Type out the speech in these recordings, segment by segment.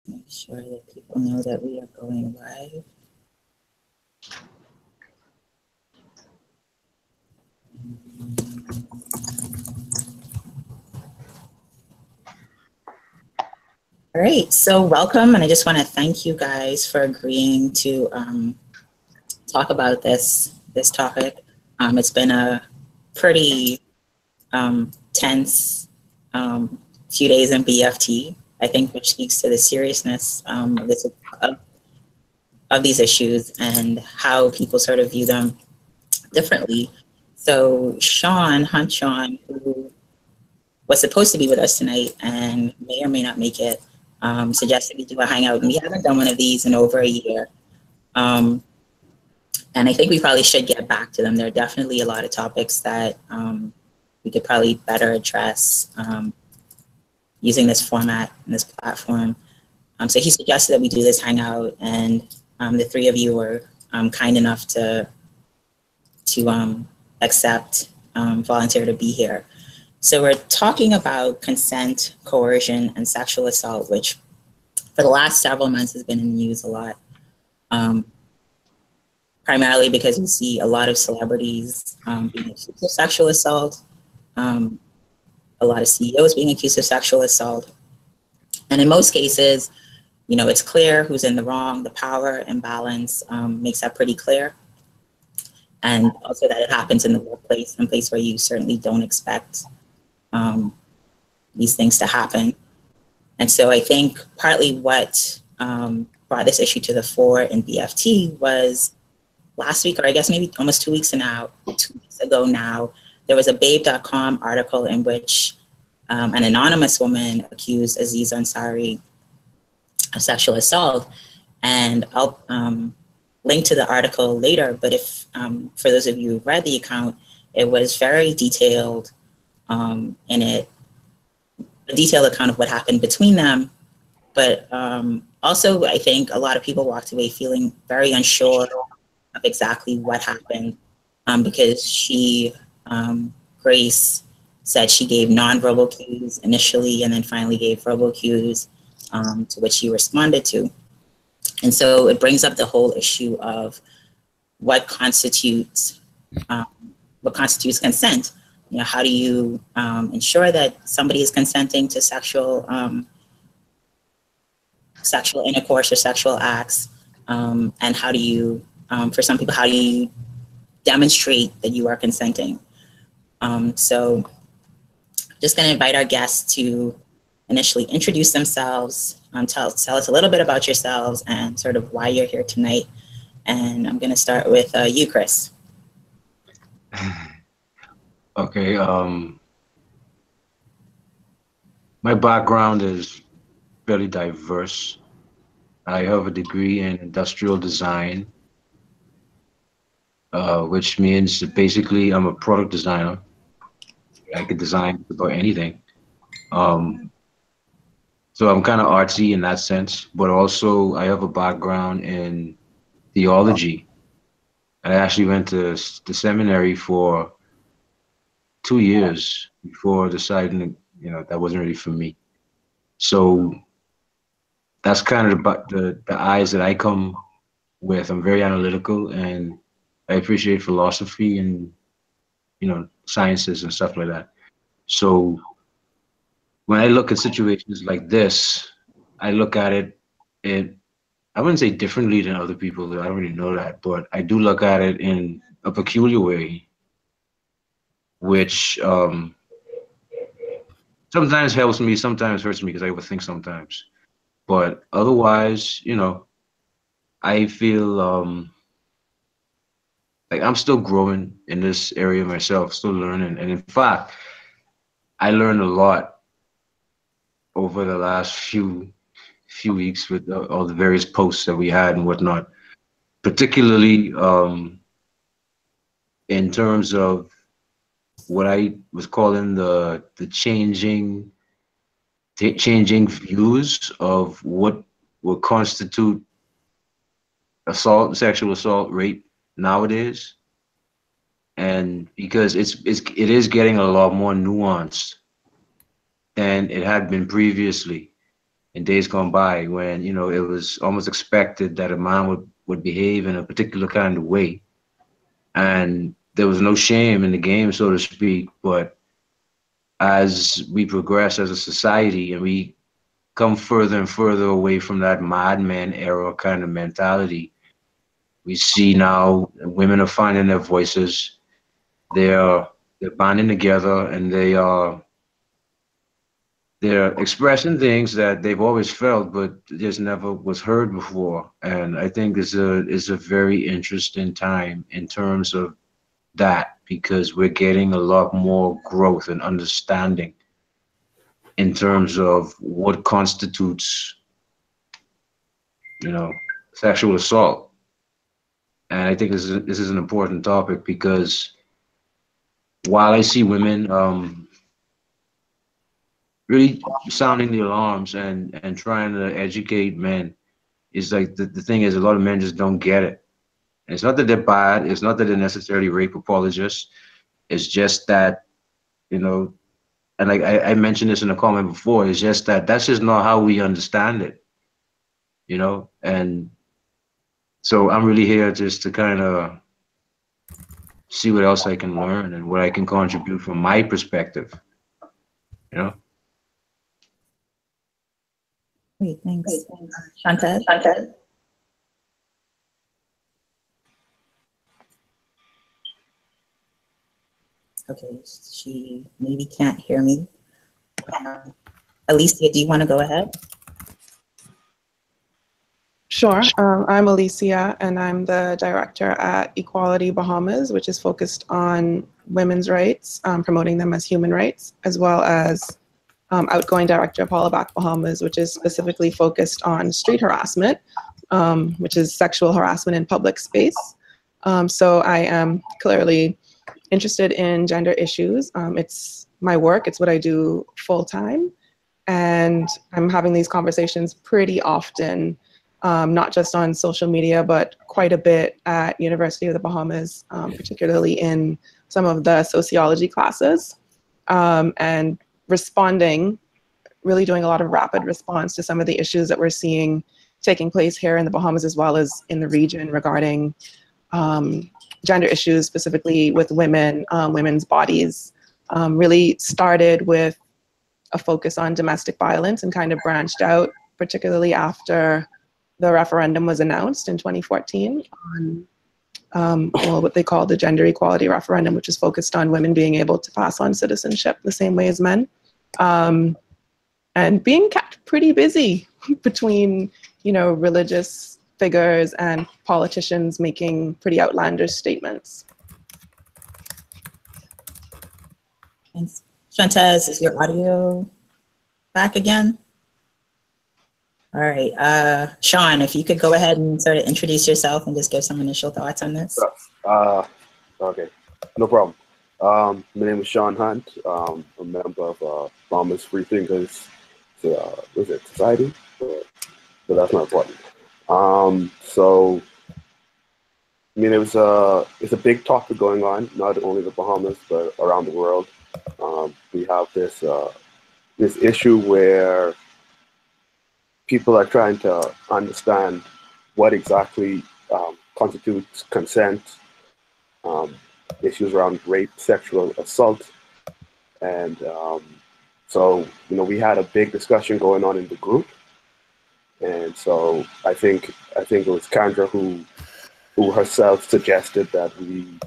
Make sure that people know that we are going live. All right, so welcome, and I just want to thank you guys for agreeing to talk about this topic. It's been a pretty tense few days in BFT, I think, which speaks to the seriousness of these issues and how people sort of view them differently. So Sean, who was supposed to be with us tonight and may or may not make it, suggested we do a hangout, and we haven't done one of these in over a year. And I think we probably should get back to them. There are definitely a lot of topics that we could probably better address using this format and this platform. So he suggested that we do this hangout, and the three of you were kind enough to accept, volunteer to be here. So we're talking about consent, coercion, and sexual assault, which for the last several months has been in the news a lot. Primarily because we see a lot of celebrities being accused of sexual assault, a lot of CEOs being accused of sexual assault. And in most cases, you know, it's clear who's in the wrong. The power imbalance makes that pretty clear. And also that it happens in the workplace, a place where you certainly don't expect these things to happen. And so I think partly what brought this issue to the fore in BFT was last week, or I guess maybe almost 2 weeks ago now, there was a babe.com article in which an anonymous woman accused Aziz Ansari of sexual assault. And I'll link to the article later, but if for those of you who read the account, it was very detailed in it, a detailed account of what happened between them. But also, I think a lot of people walked away feeling very unsure of exactly what happened because she, Grace, said she gave nonverbal cues initially and then finally gave verbal cues to which she responded to. And so it brings up the whole issue of what constitutes consent. You know, how do you ensure that somebody is consenting to sexual intercourse or sexual acts? And how do you, for some people, how do you demonstrate that you are consenting? So just gonna invite our guests to initially introduce themselves, tell us a little bit about yourselves and sort of why you're here tonight. And I'm gonna start with you, Chris. Okay, my background is fairly diverse. I have a degree in industrial design, which means that basically I'm a product designer. I could design about anything. Um, so I'm kind of artsy in that sense, but also I have a background in theology. And I actually went to the seminary for 2 years before deciding, you know, that wasn't really for me. So that's kind of the eyes that I come with. I'm very analytical and I appreciate philosophy and, you know, sciences and stuff like that. So when I look at situations like this, I look at it, I wouldn't say differently than other people. I don't really know that, but I do look at it in a peculiar way, which sometimes helps me, sometimes hurts me because I overthink sometimes. But otherwise, you know, I feel like I'm still growing in this area myself, still learning. And in fact, I learned a lot over the last few weeks with all the various posts that we had and whatnot, particularly in terms of what I was calling the changing views of what would constitute assault, sexual assault, rape nowadays. And because it is getting a lot more nuanced than it had been previously. in days gone by when, you know, it was almost expected that a man would behave in a particular kind of way. And there was no shame in the game, so to speak. But as we progress as a society and we come further and further away from that madman era kind of mentality, we see now women are finding their voices. They're banding together, and they're expressing things that they've always felt, but just never was heard before. And I think is a very interesting time in terms of that, because we're getting a lot more growth and understanding in terms of what constitutes, you know, sexual assault. And I think this is an important topic, because while I see women really sounding the alarms and trying to educate men, it's like the thing is, a lot of men just don't get it. And it's not that they're bad. It's not that they're necessarily rape apologists. It's just that, you know, and like I mentioned this in a comment before, it's just that that's just not how we understand it, you know? And so I'm really here just to kind of see what else I can learn and what I can contribute from my perspective, you know? Great, thanks. Chantal? Okay, she maybe can't hear me. Alicia, do you want to go ahead? Sure. I'm Alicia, and I'm the director at Equality Bahamas, which is focused on women's rights, promoting them as human rights, as well as outgoing director of Hollaback Bahamas, which is specifically focused on street harassment, which is sexual harassment in public space. So I am clearly interested in gender issues. It's my work, it's what I do full time. And I'm having these conversations pretty often, not just on social media, but quite a bit at University of the Bahamas, particularly in some of the sociology classes, and responding, really doing a lot of rapid response to some of the issues that we're seeing taking place here in the Bahamas, as well as in the region, regarding gender issues, specifically with women, women's bodies. Really started with a focus on domestic violence and kind of branched out, particularly after the referendum was announced in 2014 on what they call the gender equality referendum, which is focused on women being able to pass on citizenship the same way as men, and being kept pretty busy between, you know, religious figures and politicians making pretty outlandish statements. Thanks. Shantaz, is your audio back again? All right, Sean, if you could go ahead and sort of introduce yourself and just give some initial thoughts on this. Okay, no problem. My name is Sean Hunt. I'm a member of Bahamas Free Thinkers Society, but that's not important. So, I mean, it's a big topic going on, not only the Bahamas, but around the world. We have this issue where people are trying to understand what exactly constitutes consent, issues around rape, sexual assault. And so, you know, we had a big discussion going on in the group. And so I think it was Kendra who herself suggested that we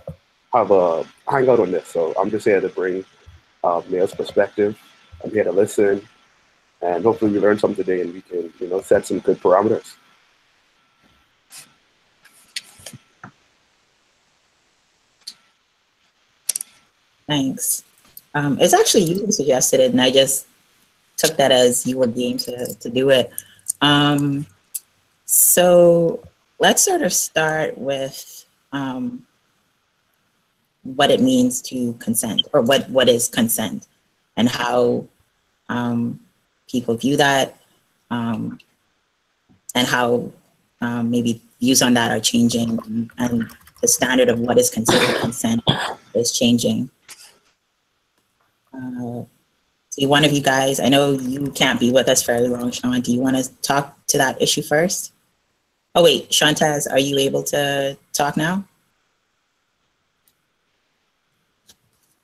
have a hangout on this. So I'm just here to bring male's perspective. I'm here to listen. And hopefully we learn something today and we can, you know, set some good parameters. Thanks. It's actually you who suggested it, and I just took that as you were game to do it. So let's sort of start with what it means to consent, or what is consent, and how people view that, and how maybe views on that are changing, and the standard of what is considered consent is changing. do one of you guys, I know you can't be with us very long, Sean, do you want to talk to that issue first? Oh wait, Shantaz, are you able to talk now?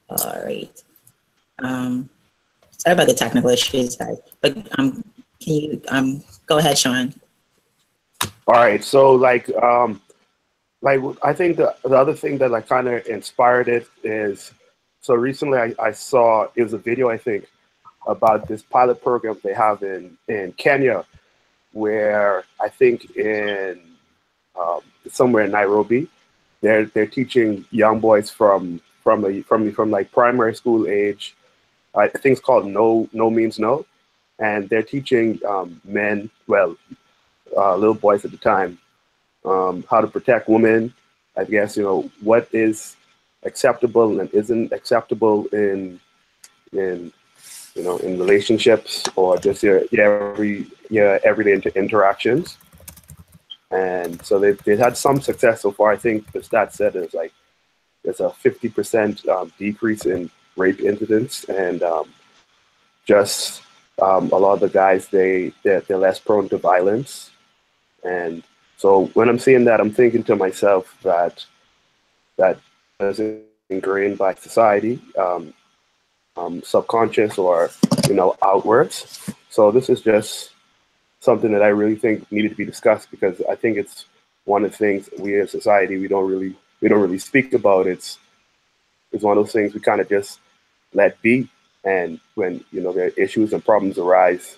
All right. Sorry about the technical issues, guys, but can you go ahead, Sean? All right, so like I think the other thing that like kind of inspired it is, so recently I saw, it was a video I think about this pilot program they have in Kenya, where I think in somewhere in Nairobi, they're teaching young boys from like primary school age. I think it's called No Means No, and they're teaching men, well, little boys at the time, how to protect women. I guess, you know, what is acceptable and isn't acceptable in you know, in relationships or just your everyday interactions. And so they've had some success so far. I think the stat said there's a 50% decrease in rape incidents, and just a lot of the guys, they're less prone to violence. And so when I'm seeing that, I'm thinking to myself that is ingrained by society, subconscious or, you know, outwards. So this is just something that I really think needed to be discussed, because I think it's one of the things we as society, we don't really speak about. It's one of those things we kind of just let be. And when, you know, there are issues and problems arise,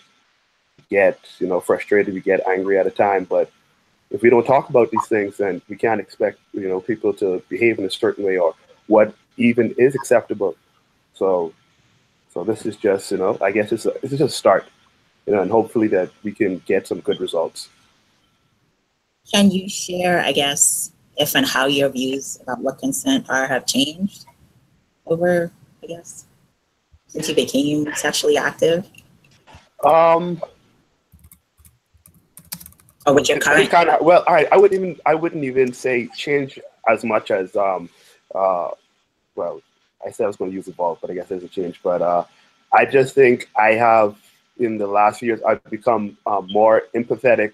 we get, you know, frustrated, we get angry at a time. But if we don't talk about these things, then we can't expect, you know, people to behave in a certain way or what even is acceptable. So this is just, you know, I guess this is just a start, you know, and hopefully that we can get some good results. Can you share, I guess, if and how your views about what consent are have changed over, I guess, since you became sexually active? Or with your current? kind of, well, all right, I wouldn't even say change as much as well, I said I was going to use evolve, but I guess there's a change. But I just think I have, in the last few years, I've become more empathetic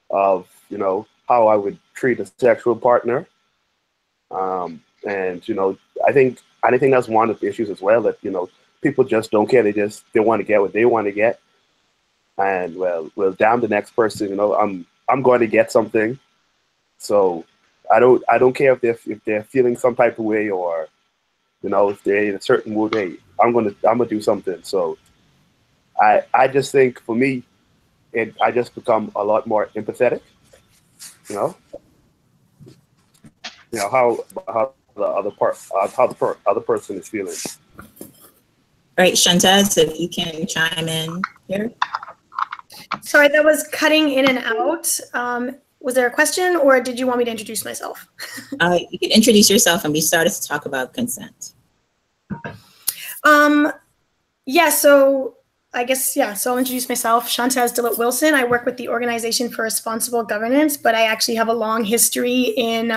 of, you know, how I would treat a sexual partner. And, you know, I think that's one of the issues as well, that, you know, people just don't care. They want to get what they want to get. And well, damn the next person, you know, I'm going to get something. So I don't care if they're feeling some type of way, or, you know, if they're in a certain mood. Hey, I'm gonna do something. So I just think for me, I just become a lot more empathetic. You know how the other person is feeling. All right, Shantaz, if you can chime in here. Sorry, that was cutting in and out. Was there a question, or did you want me to introduce myself? You can introduce yourself, and we started to talk about consent. Yeah, so I guess, yeah, so I'll introduce myself. Shantaz Dillett Wilson. I work with the Organization for Responsible Governance, but I actually have a long history in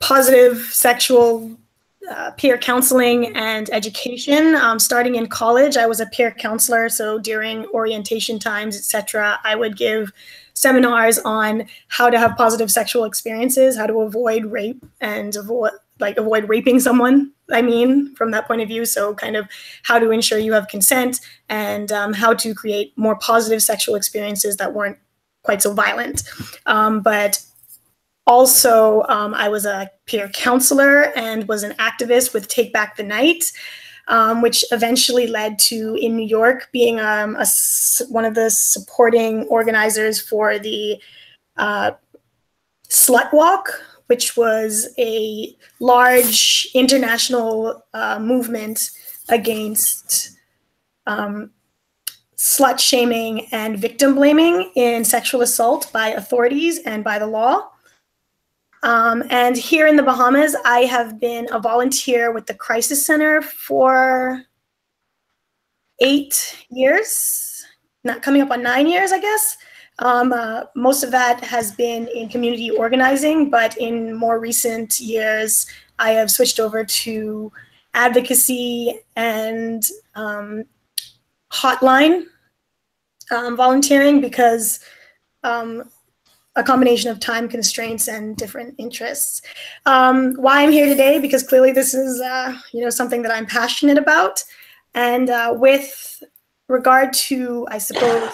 positive sexual peer counseling and education. Starting in college, I was a peer counselor. So during orientation times, etc., I would give seminars on how to have positive sexual experiences, how to avoid rape and avoid raping someone, I mean, from that point of view. So kind of how to ensure you have consent, and how to create more positive sexual experiences that weren't quite so violent. But also, I was a peer counselor and was an activist with Take Back the Night, which eventually led to, in New York, being one of the supporting organizers for the Slut Walk, which was a large international movement against slut shaming and victim blaming in sexual assault by authorities and by the law. And here in the Bahamas, I have been a volunteer with the Crisis Center for 8 years, not coming up on 9 years, I guess. Most of that has been in community organizing, but in more recent years, I have switched over to advocacy and hotline volunteering because a combination of time constraints and different interests. Why I'm here today, because clearly this is something that I'm passionate about. And with regard to, I suppose,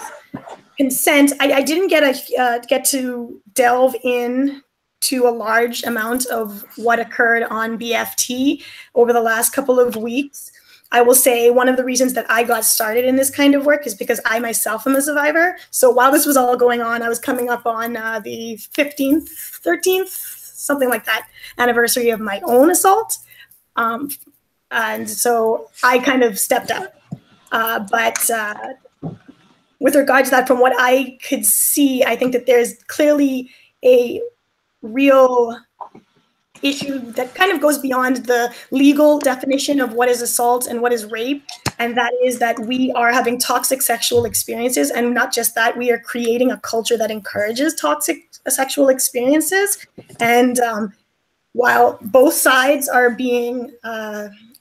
consent, I didn't get to delve in to a large amount of what occurred on BFT over the last couple of weeks. I will say one of the reasons that I got started in this kind of work is because I myself am a survivor. So while this was all going on, I was coming up on the 15th, 13th, something like that, anniversary of my own assault. And so I kind of stepped up. But with regard to that, from what I could see, I think that there's clearly a real issue that kind of goes beyond the legal definition of what is assault and what is rape. And that is that we are having toxic sexual experiences. And not just that, we are creating a culture that encourages toxic sexual experiences. And while both sides are being,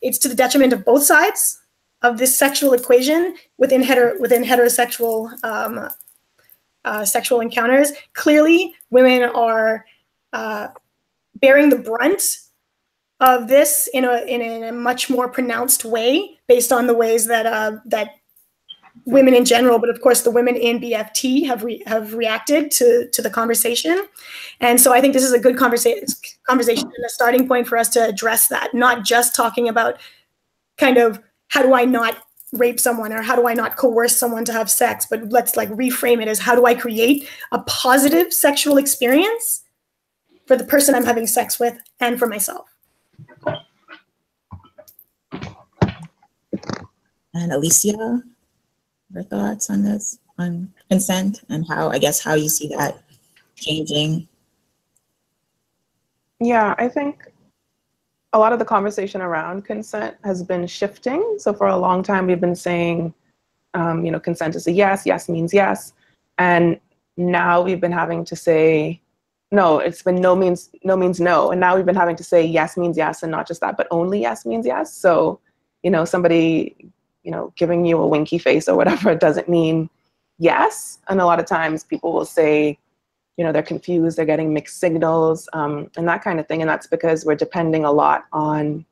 it's to the detriment of both sides of this sexual equation within heterosexual sexual encounters, clearly women are bearing the brunt of this in a much more pronounced way, based on the ways that that women in general, but of course the women in BFT have reacted to the conversation. And so I think this is a good conversation and a starting point for us to address that, not just talking about kind of how do I not rape someone or how do I not coerce someone to have sex, but let's like reframe it as how do I create a positive sexual experience for the person I'm having sex with and for myself. And Alicia, your thoughts on this, on consent and how you see that changing? Yeah, I think a lot of the conversation around consent has been shifting. So for a long time, we've been saying, consent is a yes, yes means yes. And now we've been having to say, no, it's been no means no. And now we've been having to say yes means yes, and not just that, but only yes means yes. So, somebody, giving you a winky face or whatever doesn't mean yes. And a lot of times people will say, they're confused, they're getting mixed signals, and that kind of thing. And that's because we're depending a lot on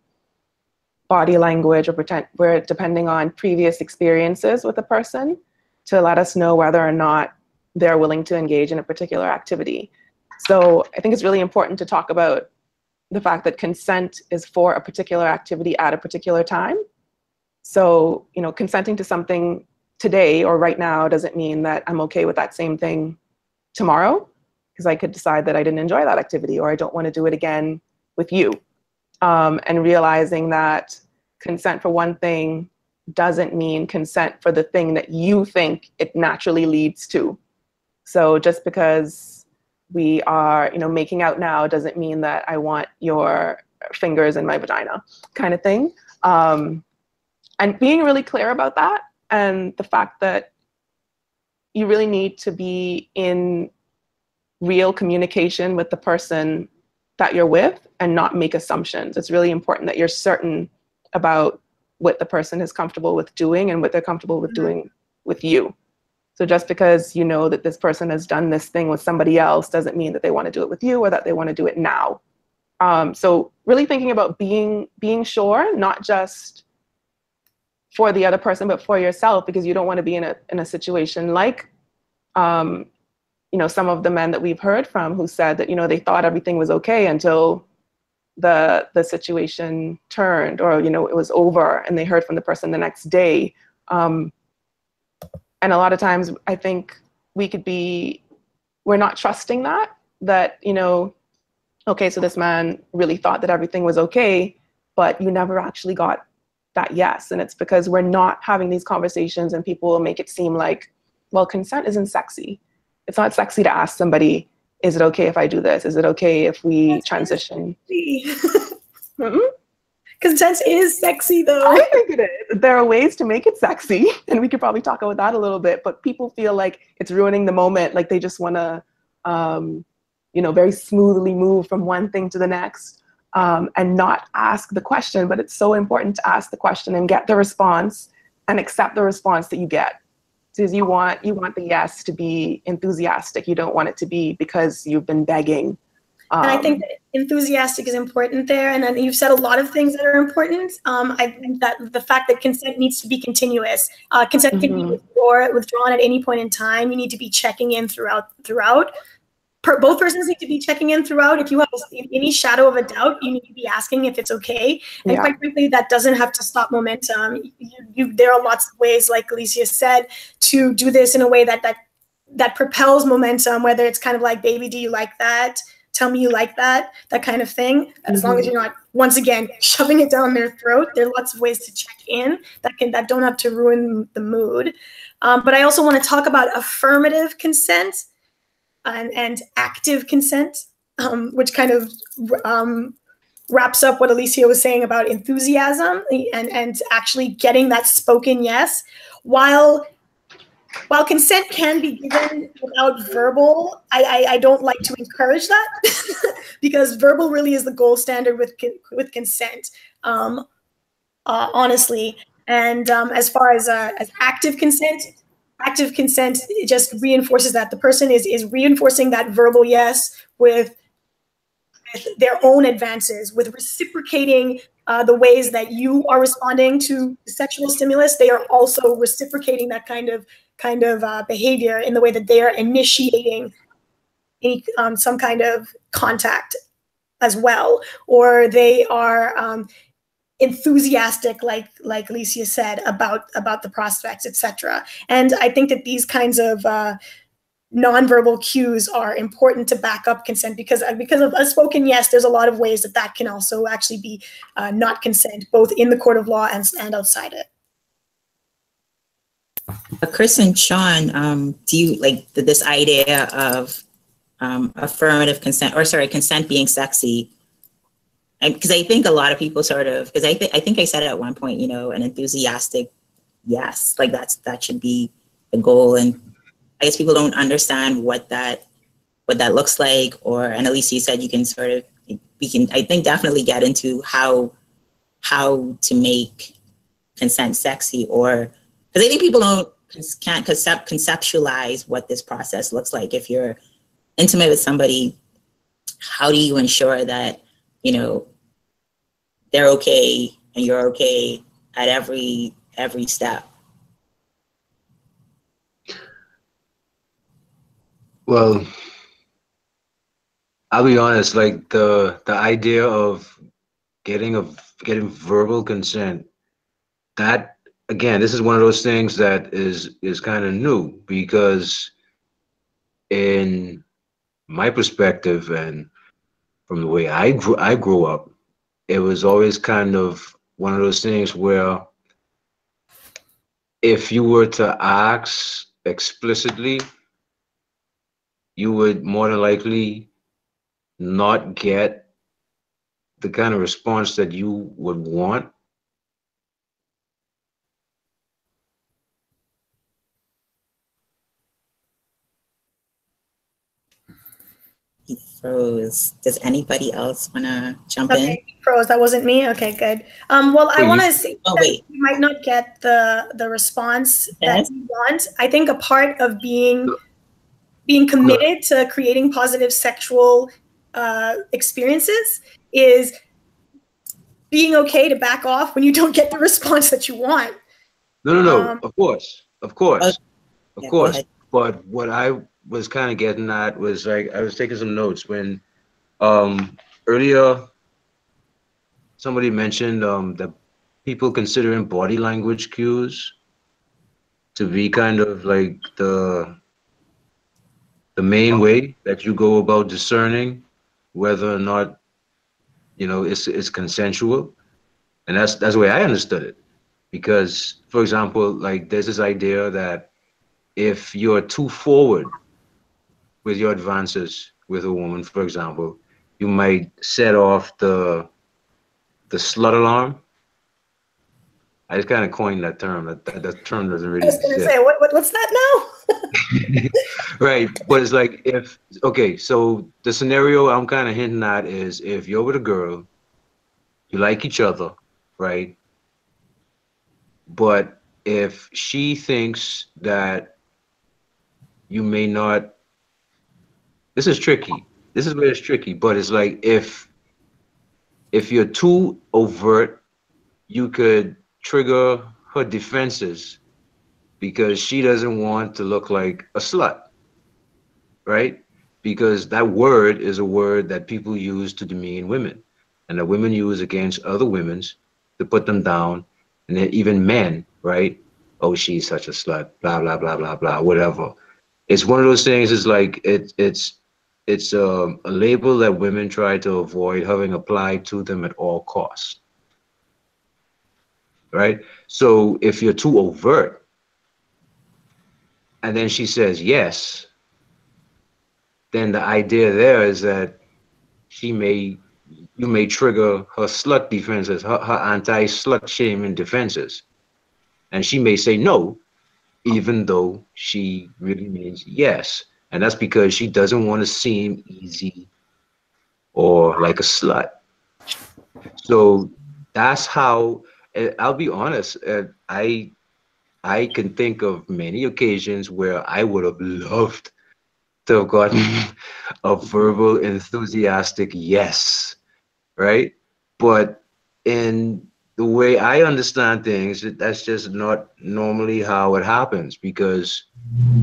body language, or we're depending on previous experiences with a person to let us know whether or not they're willing to engage in a particular activity. So I think it's really important to talk about the fact that consent is for a particular activity at a particular time. So, consenting to something today or right now doesn't mean that I'm okay with that same thing tomorrow, because I could decide that I didn't enjoy that activity or I don't want to do it again with you. And realizing that consent for one thing doesn't mean consent for the thing that you think it naturally leads to. So just because we are, making out now doesn't mean that I want your fingers in my vagina, kind of thing. And being really clear about that, and the fact that you really need to be in real communication with the person that you're with and not make assumptions. It's really important that you're certain about what the person is comfortable with doing and what they're comfortable with doing with you. So just because you know that this person has done this thing with somebody else doesn't mean that they want to do it with you or that they want to do it now. So really thinking about being sure, not just for the other person, but for yourself, because you don't want to be in a situation like, some of the men that we've heard from who said that, they thought everything was okay until the situation turned, or, it was over and they heard from the person the next day. And a lot of times I think we're not trusting that, okay, so this man really thought that everything was okay, but you never actually got that yes. And it's because we're not having these conversations, and people will make it seem like, well, consent isn't sexy. It's not sexy to ask somebody, is it okay if I do this? Is it okay if we transition? Consent is sexy, though. I think it is. There are ways to make it sexy, and we could probably talk about that a little bit, but people feel like it's ruining the moment, like they just want to, very smoothly move from one thing to the next. and not ask the question. But it's so important to ask the question and get the response and accept the response that you get. Because you want the yes to be enthusiastic. You don't want it to be because you've been begging. And I think that enthusiastic is important there. And then you've said a lot of things that are important. I think that the fact that consent needs to be continuous. Consent can be withdrawn at any point in time. You need to be checking in throughout. Both persons need to be checking in throughout. If you have any shadow of a doubt, you need to be asking if it's okay. And quite frankly, that doesn't have to stop momentum. There are lots of ways, like Alicia said, to do this in a way that propels momentum, whether it's kind of like, baby, do you like that? Tell me you like that kind of thing. As long as you're not, once again, shoving it down their throat. There are lots of ways to check in that don't have to ruin the mood. But I also want to talk about affirmative consent and active consent, which kind of wraps up what Alicia was saying about enthusiasm and actually getting that spoken yes. While consent can be given without verbal, I don't like to encourage that because verbal really is the gold standard with consent, honestly. And as far as active consent it just reinforces that the person is reinforcing that verbal yes with their own advances, with reciprocating the ways that you are responding to sexual stimulus. They are also reciprocating that kind of behavior in the way that they are initiating some kind of contact as well, or they are enthusiastic, like Alicia said, about the prospects, etc. And I think that these kinds of nonverbal cues are important to back up consent because of a spoken yes, there's a lot of ways that can also actually be not consent, both in the court of law and outside it. Chris and Sean, do you like this idea of affirmative consent, or sorry, consent being sexy? Because I think a lot of people because I think I said it at one point, an enthusiastic yes, like that should be the goal. And I guess people don't understand what that looks like, and at least you said you can I think definitely get into how to make consent sexy, or because I think people can't conceptualize what this process looks like. If you're intimate with somebody, how do you ensure that they're okay and you're okay at every step? Well, I'll be honest, like the idea of getting verbal consent, that again, this is one of those things that is kind of new, because in my perspective and from the way I grew up, it was always kind of one of those things where if you were to ask explicitly, you would more than likely not get the kind of response that you would want. He froze. Does anybody else want to jump in? Okay, froze. That wasn't me. Okay, good. Well, I want to say that you might not get the response that you want. I think a part of being committed to creating positive sexual experiences is being okay to back off when you don't get the response that you want. No. Of course. But what I was kind of getting at was, like, I was taking some notes when earlier somebody mentioned that people considering body language cues to be kind of like the main way that you go about discerning whether or not it's consensual. And that's the way I understood it. Because, for example, like, there's this idea that if you're too forward with your advances with a woman, for example, you might set off the slut alarm. I just kind of coined that term. That term doesn't really exist. I was going to say, what's that now? Right, but it's like, so the scenario I'm kind of hinting at is, if you're with a girl you like each other, right? But if she thinks that you may not, this is tricky. This is where it's tricky, but it's like if you're too overt, you could trigger her defenses because she doesn't want to look like a slut, right? Because that word is a word that people use to demean women, and that women use against other women's to put them down, and then even men, right? Oh, she's such a slut, blah blah blah blah blah, whatever. It's one of those things. It's like it's a label that women try to avoid having applied to them at all costs, right? So if you're too overt, and then she says yes, then the idea there is that you may trigger her slut defenses, her anti-slut shaming defenses. And she may say no, even though she really means yes. And that's because she doesn't want to seem easy or like a slut. So that's how, I'll be honest, I can think of many occasions where I would have loved to have gotten a verbal enthusiastic yes, right? But in the way I understand things, that's just not normally how it happens, because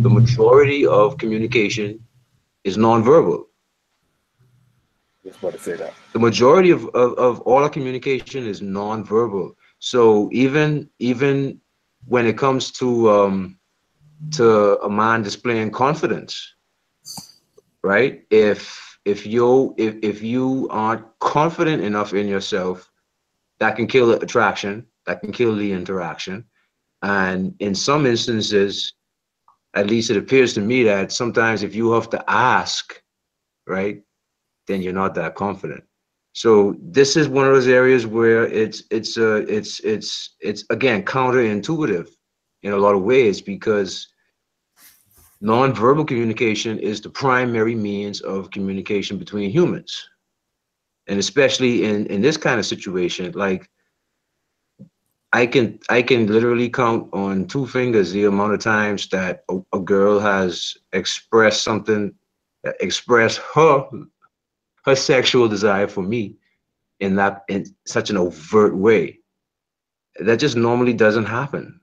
the majority of communication is nonverbal. Just want to say that. The majority of all our communication is nonverbal. So even when it comes to a man displaying confidence, right? If you aren't confident enough in yourself, that can kill the attraction, that can kill the interaction. And in some instances, at least it appears to me that sometimes if you have to ask, right, then you're not that confident. So this is one of those areas where it's again counterintuitive in a lot of ways, because nonverbal communication is the primary means of communication between humans. And especially in this kind of situation, like I can literally count on two fingers the amount of times that a girl has expressed something, expressed her sexual desire for me in such an overt way. That just normally doesn't happen.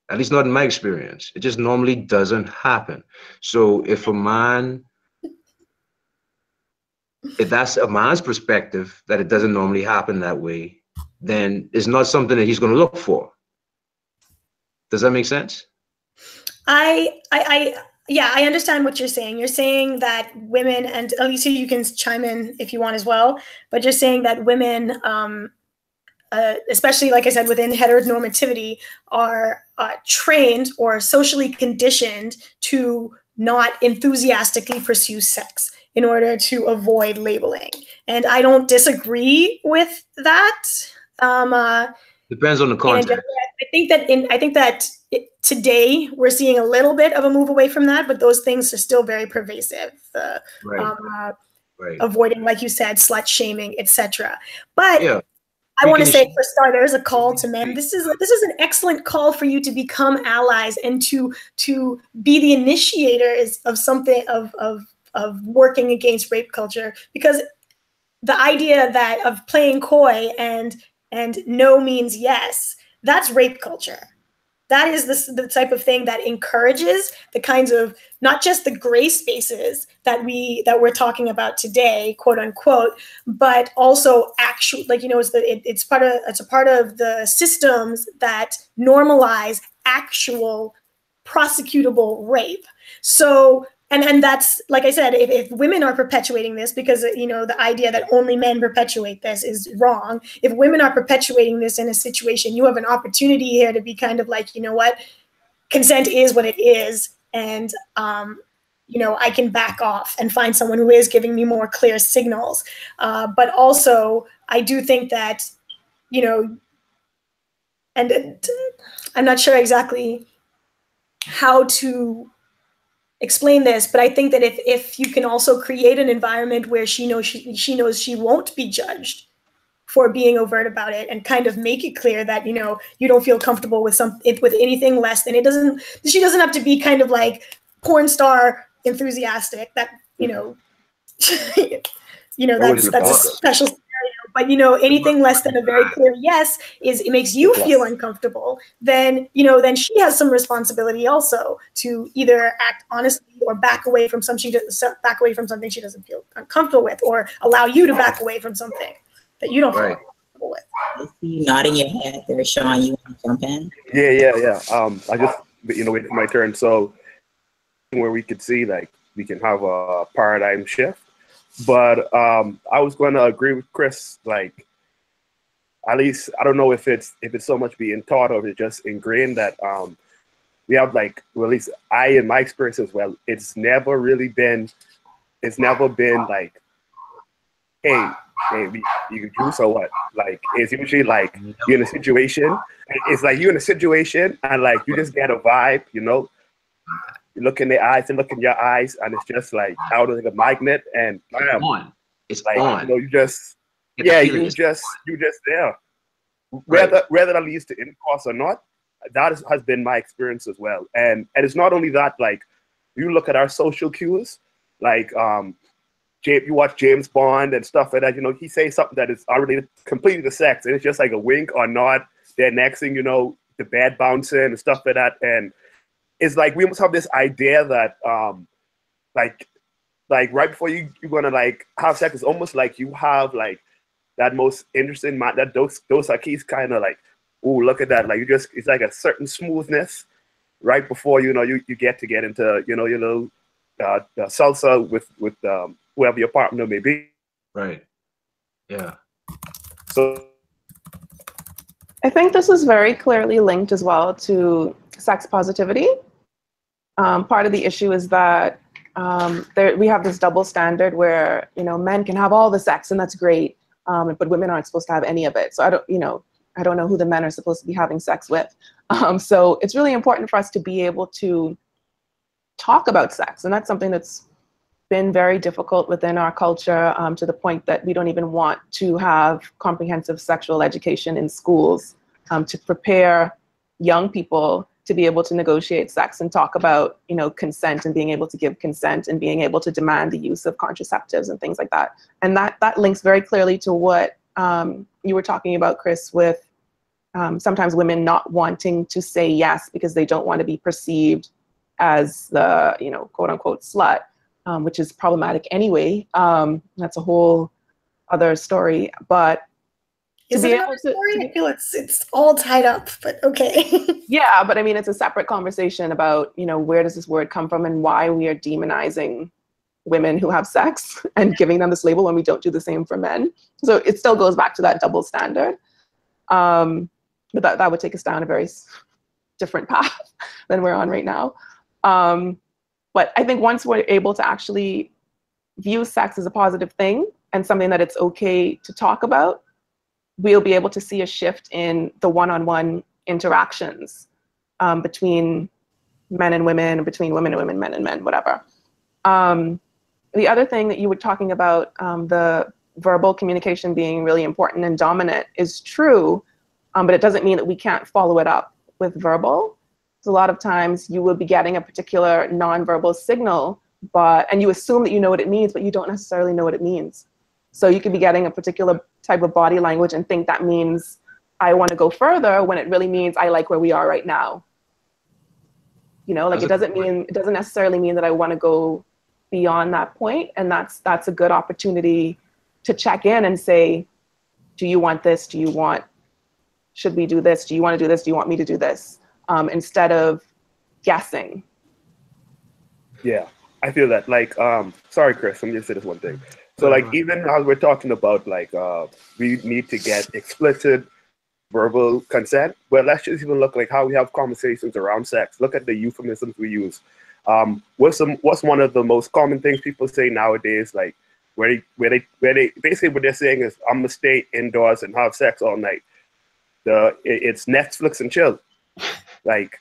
At least not in my experience. It just normally doesn't happen. So if that's a man's perspective, that it doesn't normally happen that way, then it's not something that he's going to look for. Does that make sense? Yeah, I understand what you're saying. You're saying that women, and Alicia, you can chime in if you want as well, but you're saying that women, especially, like I said, within heteronormativity, are trained or socially conditioned to not enthusiastically pursue sex in order to avoid labeling. And I don't disagree with that. Depends on the context. I think that today we're seeing a little bit of a move away from that, but those things are still very pervasive. Right. Avoiding, like you said, slut shaming, etc. But yeah. I want to say, for starters, a call to men. This is an excellent call for you to become allies and to be the initiators of something of working against rape culture, because the idea that of playing coy and no means yes, that's rape culture. That is the type of thing that encourages the kinds of, not just the gray spaces that we're talking about today, quote unquote, but also actual, like, you know, it's a part of the systems that normalize actual prosecutable rape. So and that's, like I said, if women are perpetuating this, because, you know, the idea that only men perpetuate this is wrong. If women are perpetuating this in a situation, you have an opportunity here to be kind of like, you know what, consent is what it is, and you know, I can back off and find someone who is giving me more clear signals. But also, I do think that, you know, and I'm not sure exactly how to explain this, but I think that if you can also create an environment where she knows she won't be judged for being overt about it, and kind of make it clear that, you know, you don't feel comfortable with with anything less than she doesn't have to be kind of like porn star enthusiastic that, you know, you know, that's a special scenario. But, you know, anything less than a very clear yes it makes you feel uncomfortable, then, you know, then she has some responsibility also to either act honestly or back away from something she doesn't feel uncomfortable with, or allow you to back away from something that you don't feel comfortable with. I see you nodding your head there, Sean. You want to jump in? Yeah. I just, you know, waiting for my turn. So where we could see, like, we can have a paradigm shift. But I was going to agree with Chris, like, at least I don't know if it's so much being taught or if it's just ingrained that we have, like, well, at least in my experience as well, it's never been like, hey, you can do so what? Like, it's usually like you're in a situation. It's like you're in a situation and like you just get a vibe, you know. You look in their eyes and look in your eyes, and it's just like out of like a magnet, and bam, it's like, on. you know, you just you just there. Whether that leads to intercourse or not, that has been my experience as well. And it's not only that, like, you look at our social cues, like you watch James Bond and stuff like that, you know, he says something that is unrelated completely to sex, and it's just like a wink or nod. Then next thing you know, the bed bouncing and stuff like that. And it's like we almost have this idea that like right before you're gonna like have sex, it's almost like you have like that most interesting man, that those are keys kind of like, oh, look at that, like you just, it's like a certain smoothness right before, you know, you get into, you know, your little salsa with whoever your partner may be. Right. Yeah. So I think this is very clearly linked as well to sex positivity. Part of the issue is that we have this double standard where, you know, men can have all the sex and that's great, but women aren't supposed to have any of it. So I don't know who the men are supposed to be having sex with. So it's really important for us to be able to talk about sex, and that's something that's been very difficult within our culture, to the point that we don't even want to have comprehensive sexual education in schools, to prepare young people to be able to negotiate sex and talk about, you know, consent and being able to give consent and being able to demand the use of contraceptives and things like that. And that links very clearly to what you were talking about, Chris, with sometimes women not wanting to say yes because they don't want to be perceived as the, you know, quote unquote slut, which is problematic anyway. That's a whole other story. But is it another story? I feel it's all tied up, but okay. Yeah, but I mean, it's a separate conversation about, you know, where does this word come from and why we are demonizing women who have sex and giving them this label when we don't do the same for men. So it still goes back to that double standard. But that would take us down a very different path than we're on right now. But I think once we're able to actually view sex as a positive thing and something that it's okay to talk about, we'll be able to see a shift in the one-on-one interactions between men and women, between women and women, men and men, whatever. The other thing that you were talking about, the verbal communication being really important and dominant, is true, but it doesn't mean that we can't follow it up with verbal. So a lot of times you will be getting a particular nonverbal signal, and you assume that you know what it means, but you don't necessarily know what it means. So you could be getting a particular type of body language and think that means I want to go further, when it really means I like where we are right now. You know, like it doesn't necessarily mean that I want to go beyond that point. And that's a good opportunity to check in and say, do you want this? Should we do this? Do you want to do this? Do you want me to do this? Instead of guessing. Yeah, I feel that. Like, sorry, Chris, let me just say this one thing. So like, even as we're talking about like, we need to get explicit verbal consent, but let's just even look like how we have conversations around sex. Look at the euphemisms we use. What's one of the most common things people say nowadays, like where they basically what they're saying is, I'm gonna stay indoors and have sex all night. It's Netflix and chill. Like,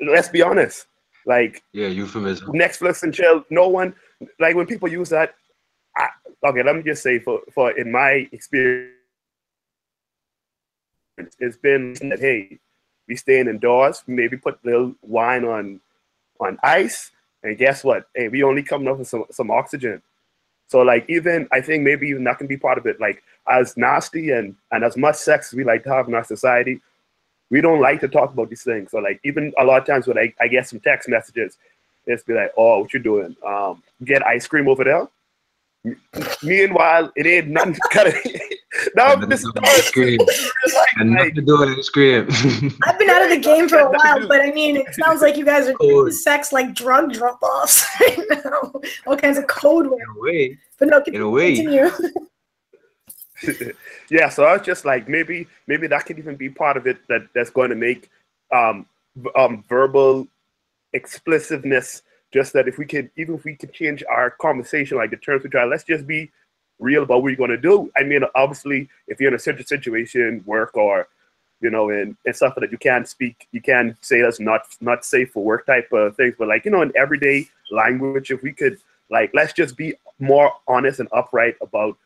let's be honest. Like, yeah, euphemism. Netflix and chill. No one, like when people use that. Okay, let me just say, for in my experience, It's been that, hey, we staying indoors, maybe put a little wine on ice, and guess what? Hey, we only coming up with some oxygen. So like, even I think maybe even that can be part of it. Like, as nasty and as much sex as we like to have in our society, we don't like to talk about these things. So like, even a lot of times when I get some text messages, it's be like, oh, what you doing? Get ice cream over there? Meanwhile, it ain't nothing kind of. Now this is nothing to do with ice cream. I've been out of the game for a while, but I mean, it sounds like you guys are doing sex like drug drop-offs right now. All kinds of code words. In a way. But no, In a way. Continue. Yeah, so I was just like, maybe that could even be part of it. That's going to make verbal explicitness. Just that if we could change our conversation, like the terms we try, let's just be real about what you're going to do. I mean, obviously, if you're in a certain situation, work or, you know, and stuff that you can't speak, you can say that's not safe for work type of things. But like, you know, in everyday language, if we could, like, let's just be more honest and upright about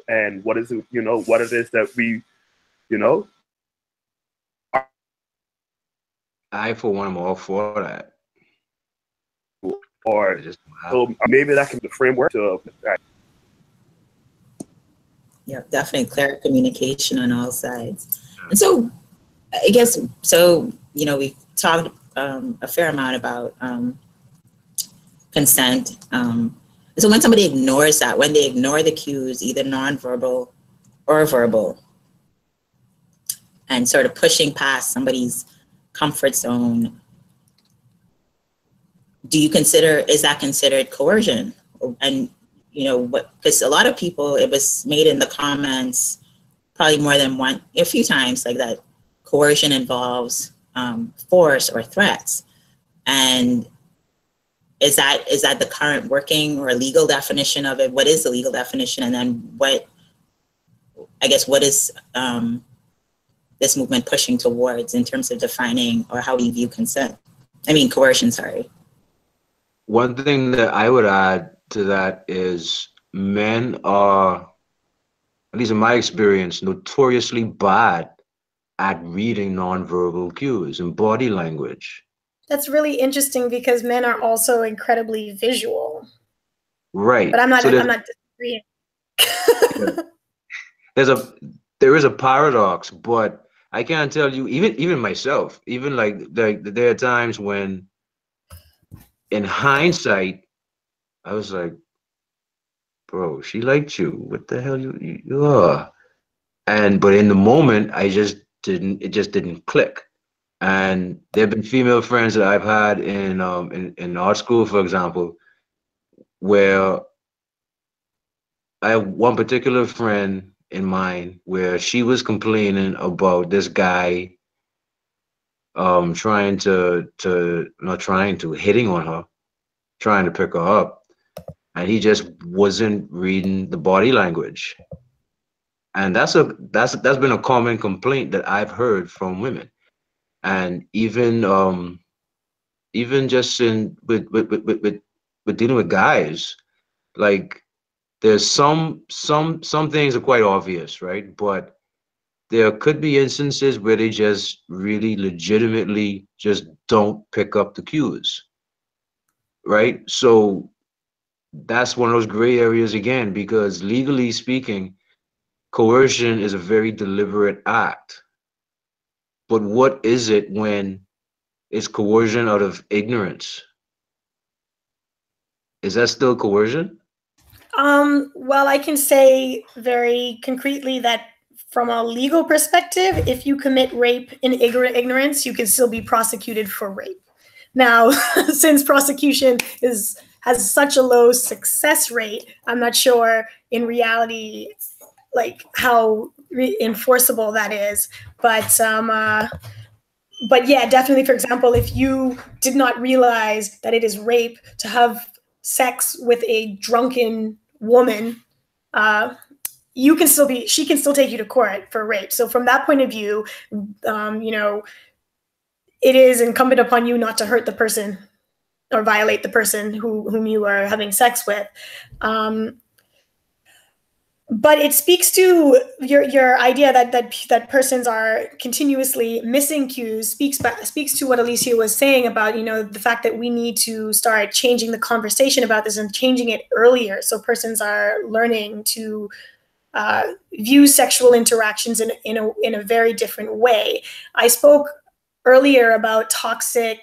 and what is it, you know, what it is that we, you know. I, for one, am all for that. Or just so maybe that can be the framework to. Yeah, definitely clear communication on all sides. And so, I guess, so, you know, we've talked a fair amount about consent. So when somebody ignores that, when they ignore the cues, either nonverbal or verbal, and sort of pushing past somebody's comfort zone, do you consider, is that considered coercion? And, you know, what, because a lot of people, it was made in the comments probably more than a few times, like that coercion involves force or threats. And is that the current working or legal definition of it? What is the legal definition? And then what, I guess, what is this movement pushing towards in terms of defining or how we view consent? I mean, coercion, sorry. One thing that I would add to that is men are, at least in my experience, notoriously bad at reading nonverbal cues and body language. That's really interesting because men are also incredibly visual. Right. But I'm not disagreeing. There is a paradox, but I can't tell you, even myself, even like there are times when in hindsight, I was like, bro, she liked you. What the hell you are? But in the moment, it just didn't click. And there have been female friends that I've had in art school, for example, where I have one particular friend in mind where she was complaining about this guy hitting on her, trying to pick her up, and he just wasn't reading the body language. And that's been a common complaint that I've heard from women. And even just with dealing with guys, like there's some things are quite obvious, right? But there could be instances where they just really legitimately just don't pick up the cues, right? So that's one of those gray areas again, because legally speaking, coercion is a very deliberate act. But what is it when it's coercion out of ignorance? Is that still coercion? Well, I can say very concretely that from a legal perspective, if you commit rape in ignorance, you can still be prosecuted for rape. Now, since prosecution has such a low success rate, I'm not sure in reality like how enforceable that is. But yeah, definitely, for example, if you did not realize that it is rape to have sex with a drunken woman, she can still take you to court for rape. So from that point of view, you know, it is incumbent upon you not to hurt the person or violate the person whom you are having sex with. But it speaks to your idea that persons are continuously missing cues. Speaks to what Alicia was saying about, you know, the fact that we need to start changing the conversation about this and changing it earlier, so persons are learning to view sexual interactions in a very different way. I spoke earlier about toxic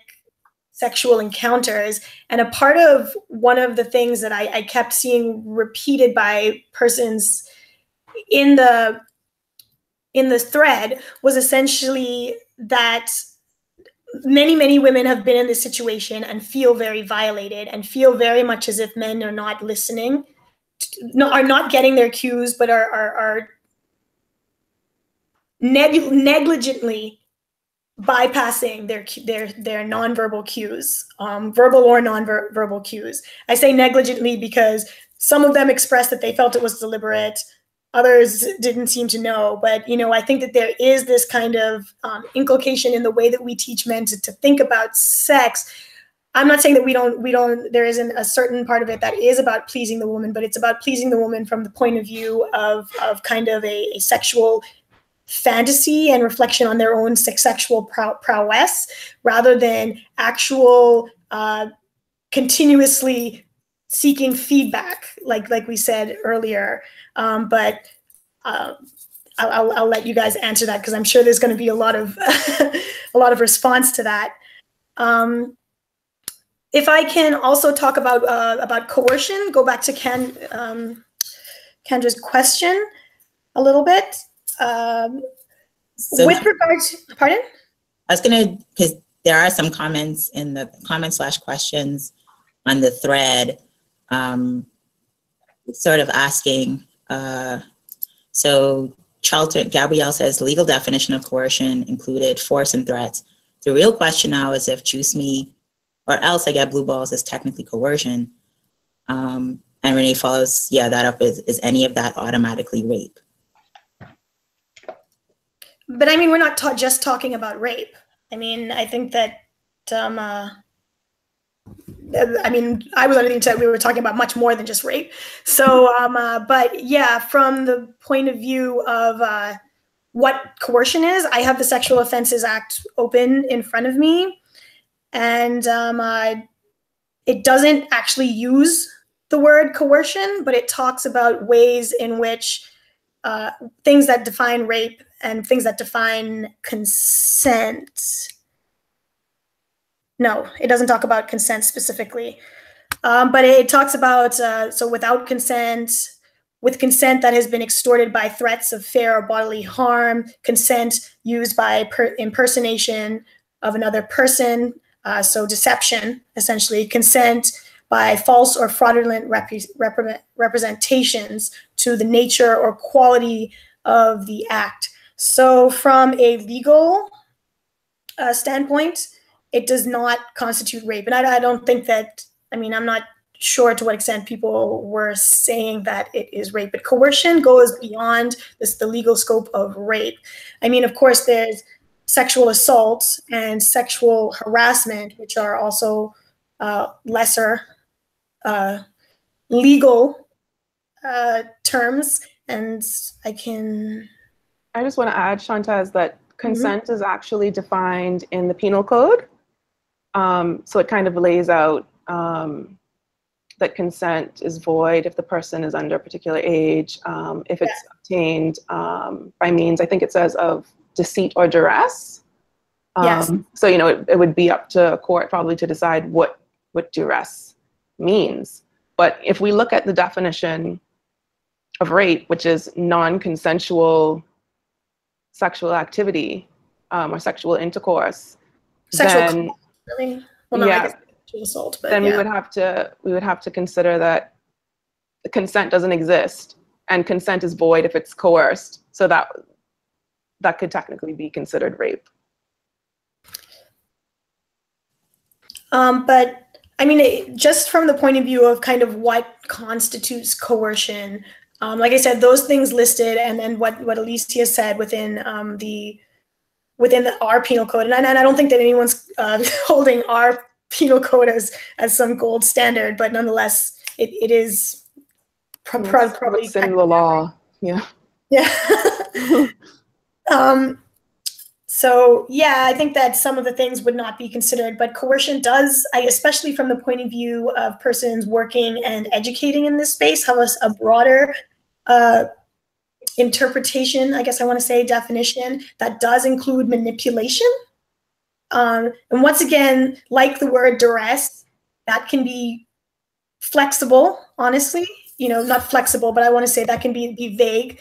sexual encounters, and a part of one of the things that I kept seeing repeated by persons in the thread was essentially that many women have been in this situation and feel very violated and feel very much as if men are not listening, are not getting their cues, but are negligently bypassing their nonverbal cues, verbal or nonverbal cues. I say negligently because some of them expressed that they felt it was deliberate, others didn't seem to know. But, you know, I think that there is this kind of inculcation in the way that we teach men to think about sex. I'm not saying that there isn't a certain part of it that is about pleasing the woman, but it's about pleasing the woman from the point of view of kind of a sexual fantasy and reflection on their own sexual prowess, rather than actual continuously seeking feedback, like we said earlier. But I'll let you guys answer that, because I'm sure there's going to be a lot of a lot of response to that. If I can also talk about coercion, go back to Kendra's question a little bit. So with regards, pardon? I was gonna, because there are some comments in the comments/questions on the thread, sort of asking, so Charlton Gabrielle says legal definition of coercion included force and threats. The real question now is if juice me or else I get blue balls is technically coercion. And Renee follows, yeah, that up is any of that automatically rape? But I mean, we're not just talking about rape. I mean, I think that, I mean, I was under the intent we were talking about much more than just rape. So, but yeah, from the point of view of what coercion is, I have the Sexual Offenses Act open in front of me. And it doesn't actually use the word coercion, but it talks about ways in which things that define rape and things that define consent. No, it doesn't talk about consent specifically, but it talks about, so without consent, with consent that has been extorted by threats of fair or bodily harm, consent used by impersonation of another person, so deception, essentially, consent by false or fraudulent representations to the nature or quality of the act. So from a legal standpoint, it does not constitute rape. And I don't think that, I mean, I'm not sure to what extent people were saying that it is rape, but coercion goes beyond the legal scope of rape. I mean, of course, there's sexual assault and sexual harassment, which are also lesser legal terms. And I just want to add, Shantaz, that consent is actually defined in the penal code. So it kind of lays out that consent is void if the person is under a particular age, if it's obtained by means, I think it says, of deceit or duress. So, you know, it would be up to a court probably to decide what duress means. But if we look at the definition of rape, which is non-consensual sexual activity or sexual intercourse, then really? Well, no, yeah, assault, but then yeah. we would have to consider that the consent doesn't exist, and consent is void if it's coerced. So that could technically be considered rape. But I mean, just from the point of view of kind of what constitutes coercion, like I said, those things listed, and then what Alicia said within our penal code, and I don't think that anyone's holding our penal code as some gold standard, but nonetheless, it is probably what's in the law. Yeah. Yeah. So yeah, I think that some of the things would not be considered, but coercion does, especially from the point of view of persons working and educating in this space, have a broader interpretation, I guess I want to say, definition that does include manipulation. And once again, like the word duress, that can be flexible, honestly, not flexible, but I want to say that can be vague.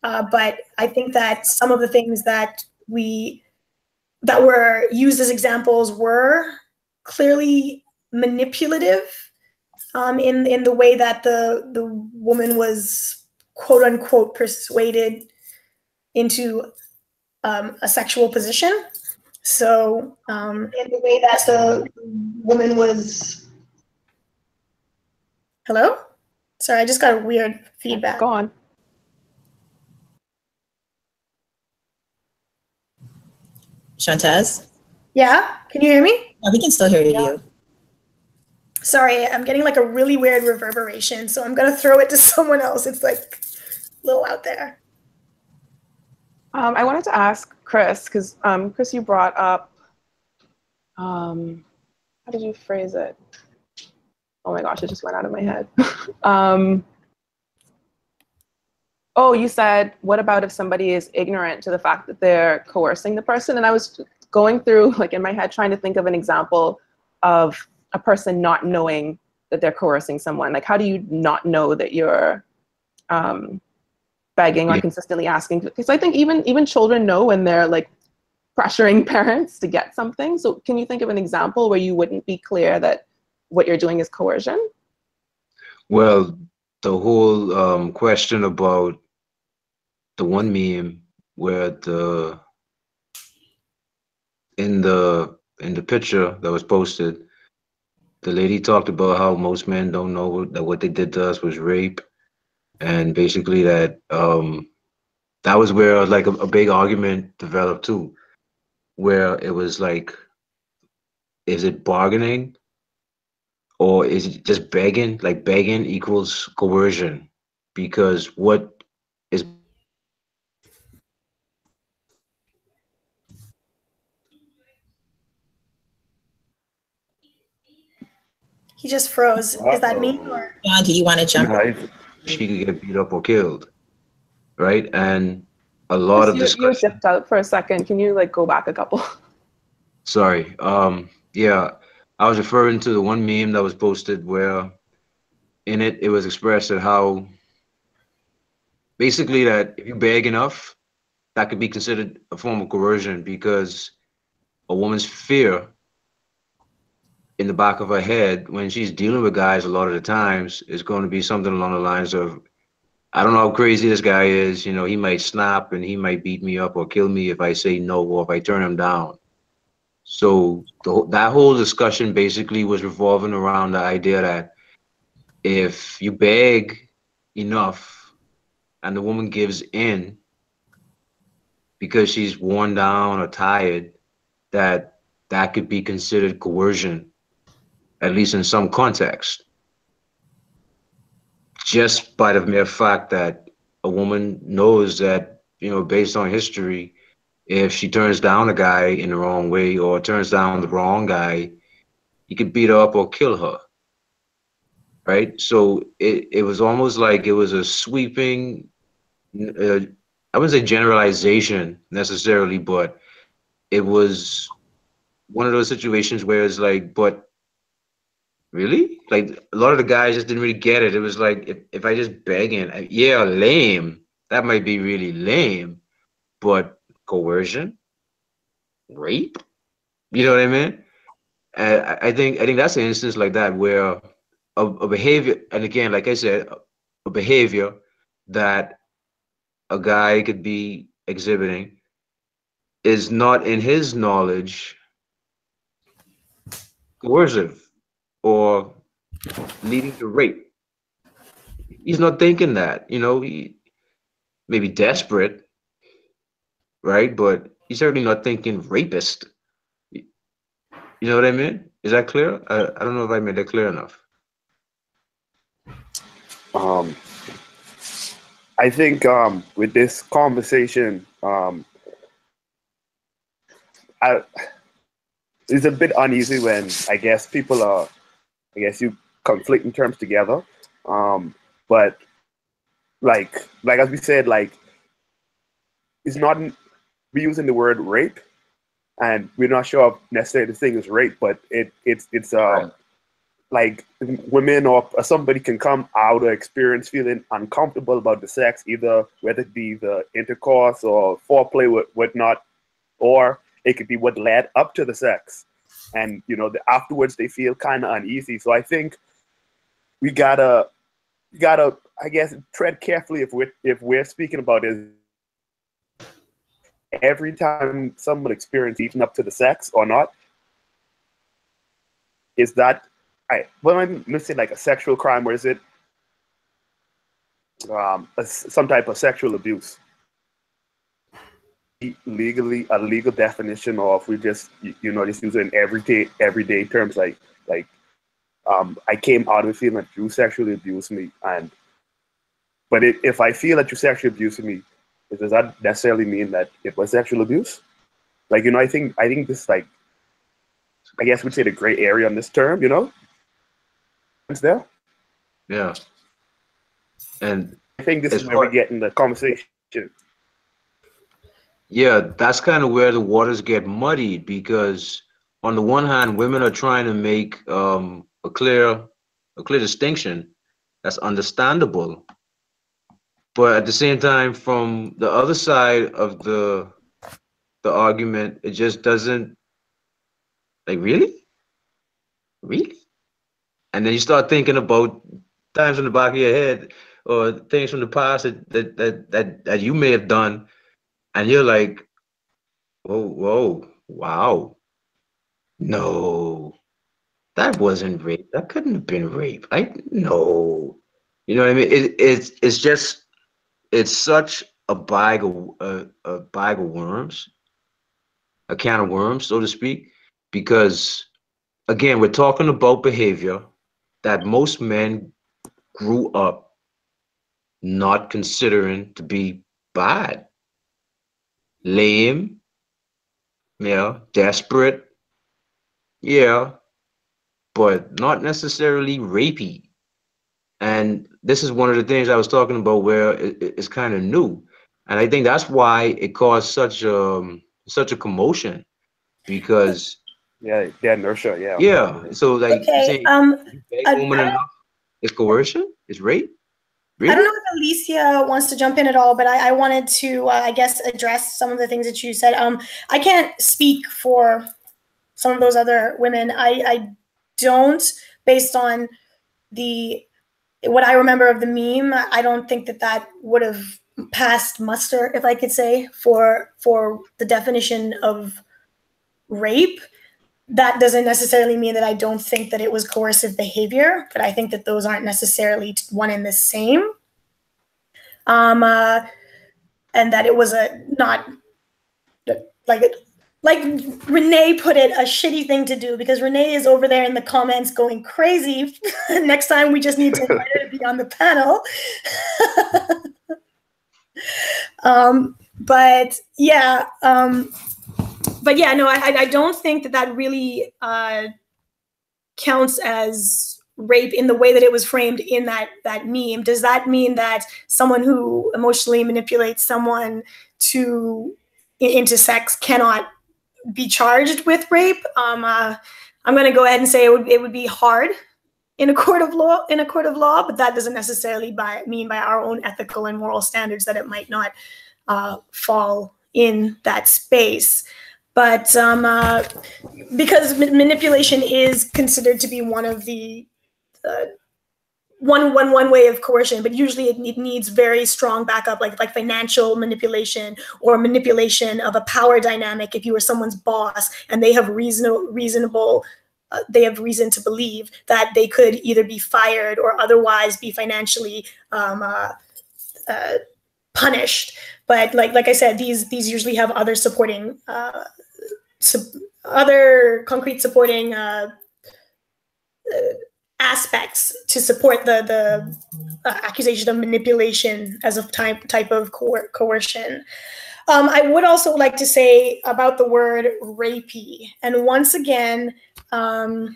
But I think that some of the things that were used as examples were clearly manipulative in the way that the woman was, quote unquote, persuaded into a sexual position. So in the way that the woman was, hello? Sorry, I just got a weird feedback. Go on. Shantaz? Yeah, can you hear me? Yeah, we can still hear you. Sorry, I'm getting like a really weird reverberation, so I'm gonna throw it to someone else. It's like a little out there. I wanted to ask Chris, because Chris, you brought up, how did you phrase it? Oh my gosh, it just went out of my head. Oh, you said, what about if somebody is ignorant to the fact that they're coercing the person? And I was going through, like in my head, trying to think of an example of a person not knowing that they're coercing someone. Like, how do you not know that you're begging or consistently asking? Because I think even children know when they're like pressuring parents to get something. So can you think of an example where you wouldn't be clear that what you're doing is coercion? Well, the whole question about the one meme where in the picture that was posted, the lady talked about how most men don't know that what they did to us was rape, and basically that that was where like a big argument developed too, where it was like, is it bargaining or is it just begging? Like begging equals coercion, because what is He just froze. Is that me? Or? John, do you want to jump in? she could get beat up or killed, right? And a lot of You discussion. dipped out for a second. Can you like go back a couple? Sorry. Yeah, I was referring to the one meme that was posted where in it was expressed that how basically that if you beg enough, that could be considered a form of coercion, because a woman's fear in the back of her head when she's dealing with guys a lot of the times is going to be something along the lines of, I don't know how crazy this guy is, he might snap and he might beat me up or kill me if I say no or if I turn him down. So that whole discussion basically was revolving around the idea that if you beg enough and the woman gives in because she's worn down or tired, that could be considered coercion, at least in some context, just by the mere fact that a woman knows that, based on history, if she turns down a guy in the wrong way or turns down the wrong guy, he could beat her up or kill her. Right? So it was almost like it was a sweeping, I wouldn't say generalization necessarily, but it was one of those situations where it's like, but really? Like a lot of the guys just didn't really get it. It was like, if I just begging, yeah, lame, that might be really lame, but coercion, rape, you know what I mean? I think that's an instance like that where a behavior, and again, like I said, a behavior that a guy could be exhibiting is not in his knowledge coercive or leading to rape. He's not thinking that, he may be desperate, right? But he's certainly not thinking rapist. You know what I mean? Is that clear? I don't know if I made that clear enough. I think with this conversation, it's a bit uneasy when I guess people are, I guess you conflicting terms together. But like as we said, like it's not we're using the word rape, and we're not sure if necessarily the thing is rape, but it's Right. like women or somebody can come out of experience feeling uncomfortable about the sex, either whether it be the intercourse or foreplay with whatnot, or it could be what led up to the sex, and afterwards they feel kind of uneasy. So I think we gotta I guess tread carefully if we're speaking about this every time someone experiences even up to the sex or not. Is that I'm gonna say like a sexual crime, or is it some type of sexual abuse? Legally, a legal definition, or if we just just using everyday terms like I came out of it feeling that you sexually abused me, but if I feel that you sexually abused me, does that necessarily mean that it was sexual abuse? Like I think this, like, I guess we'd say the gray area on this term, It's there. Yeah. And I think this it's is where we hard. get in the conversation. Yeah, that's kind of where the waters get muddied, because on the one hand, women are trying to make a clear distinction. That's understandable. But at the same time, from the other side of the argument, it just doesn't, like, really? Really? And then you start thinking about times in the back of your head, or things from the past that you may have done, and you're like, whoa, wow. No, that wasn't rape. That couldn't have been rape. No. You know what I mean? It's just, it's such a bag of worms, a can of worms, so to speak, because again, we're talking about behavior that most men grew up not considering to be bad, lame, yeah, desperate, yeah, but not necessarily rapey. And this is one of the things I was talking about where it's kind of new. And I think that's why it caused such a commotion, because Yeah, the inertia. Yeah. yeah, so like you Okay. say, you beg I, woman enough, it's coercion, it's rape, I don't really? know if Alicia wants to jump in at all, but I wanted to, I guess, address some of the things that you said. I can't speak for some of those other women. I don't, based on what I remember of the meme, I don't think that would have passed muster, if I could say, for the definition of rape. That doesn't necessarily mean that I don't think that it was coercive behavior, but I think that those aren't necessarily one and the same. And that it was not like Renee put it, a shitty thing to do, because Renee is over there in the comments going crazy. Next time we just need to invite her to be on the panel. But yeah, no, I don't think that really counts as rape in the way that it was framed in that meme. Does that mean that someone who emotionally manipulates someone into sex cannot be charged with rape? I'm going to go ahead and say it would be hard in a court of law, but that doesn't necessarily mean by our own ethical and moral standards that it might not fall in that space. But because manipulation is considered to be one of the one way of coercion, but usually it needs very strong backup, like financial manipulation or manipulation of a power dynamic. If you are someone's boss and they have they have reason to believe that they could either be fired or otherwise be financially punished. But like I said, these usually have other supporting, other concrete supporting aspects to support the accusation of manipulation as a type of coercion. I would also like to say about the word rapey, and once again, I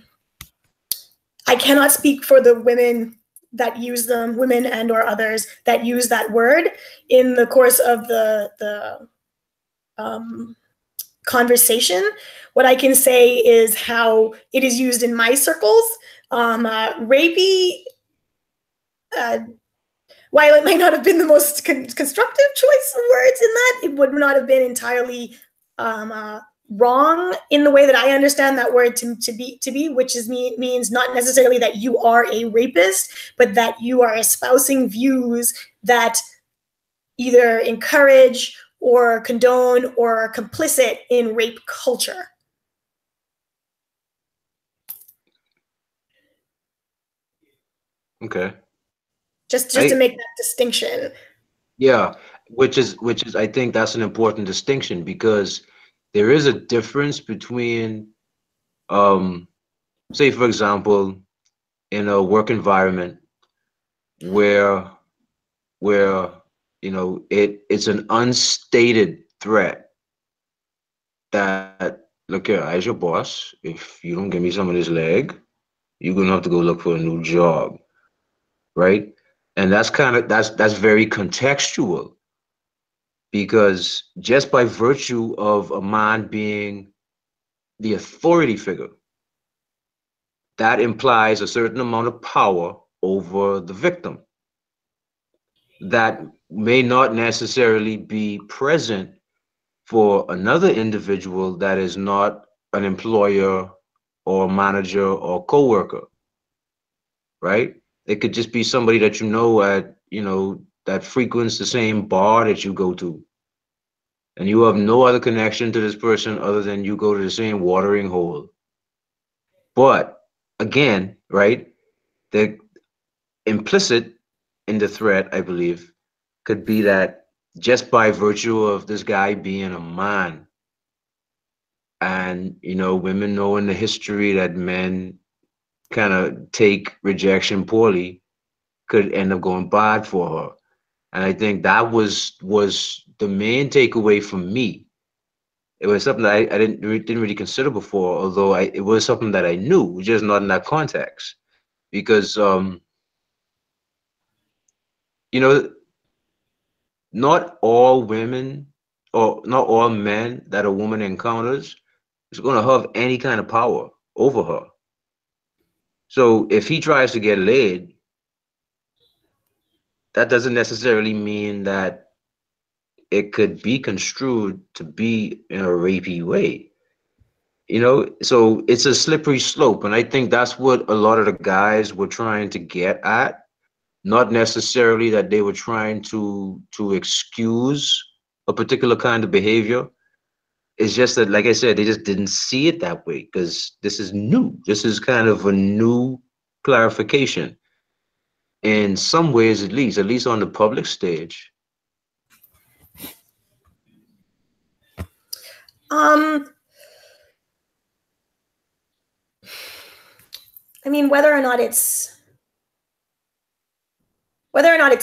cannot speak for the women that use them, women and or others that use that word in the course of the conversation. What I can say is how it is used in my circles. Rapey, while it might not have been the most constructive choice of words in that, it would not have been entirely wrong in the way that I understand that word to be, which means not necessarily that you are a rapist, but that you are espousing views that either encourage or condone or are complicit in rape culture. Okay. Just to make that distinction. Yeah, which is I think that's an important distinction, because there is a difference between say for example, in a work environment where you know it's an unstated threat that, look here, as your boss, if you don't give me some of this leg, you're gonna have to go look for a new job, right? And that's that's very contextual, because just by virtue of a man being the authority figure, that implies a certain amount of power over the victim that may not necessarily be present for another individual that is not an employer or manager or coworker, right? It could just be somebody that that frequents the same bar that you go to, and you have no other connection to this person other than you go to the same watering hole. But again, right, the implicit in the threat, I believe, could be that just by virtue of this guy being a man, and women know in the history that men kind of take rejection poorly, could end up going bad for her. And I think that was the main takeaway for me. It was something that I didn't really consider before, although it was something that I knew, just not in that context. Because not all women or not all men that a woman encounters is going to have any kind of power over her. So if he tries to get laid, that doesn't necessarily mean that it could be construed to be in a rapey way. So it's a slippery slope. And I think that's what a lot of the guys were trying to get at. Not necessarily that they were trying to excuse a particular kind of behavior. It's just that, like I said, they just didn't see it that way, because this is new. This is kind of a new clarification in some ways, at least on the public stage. I mean, whether or not it's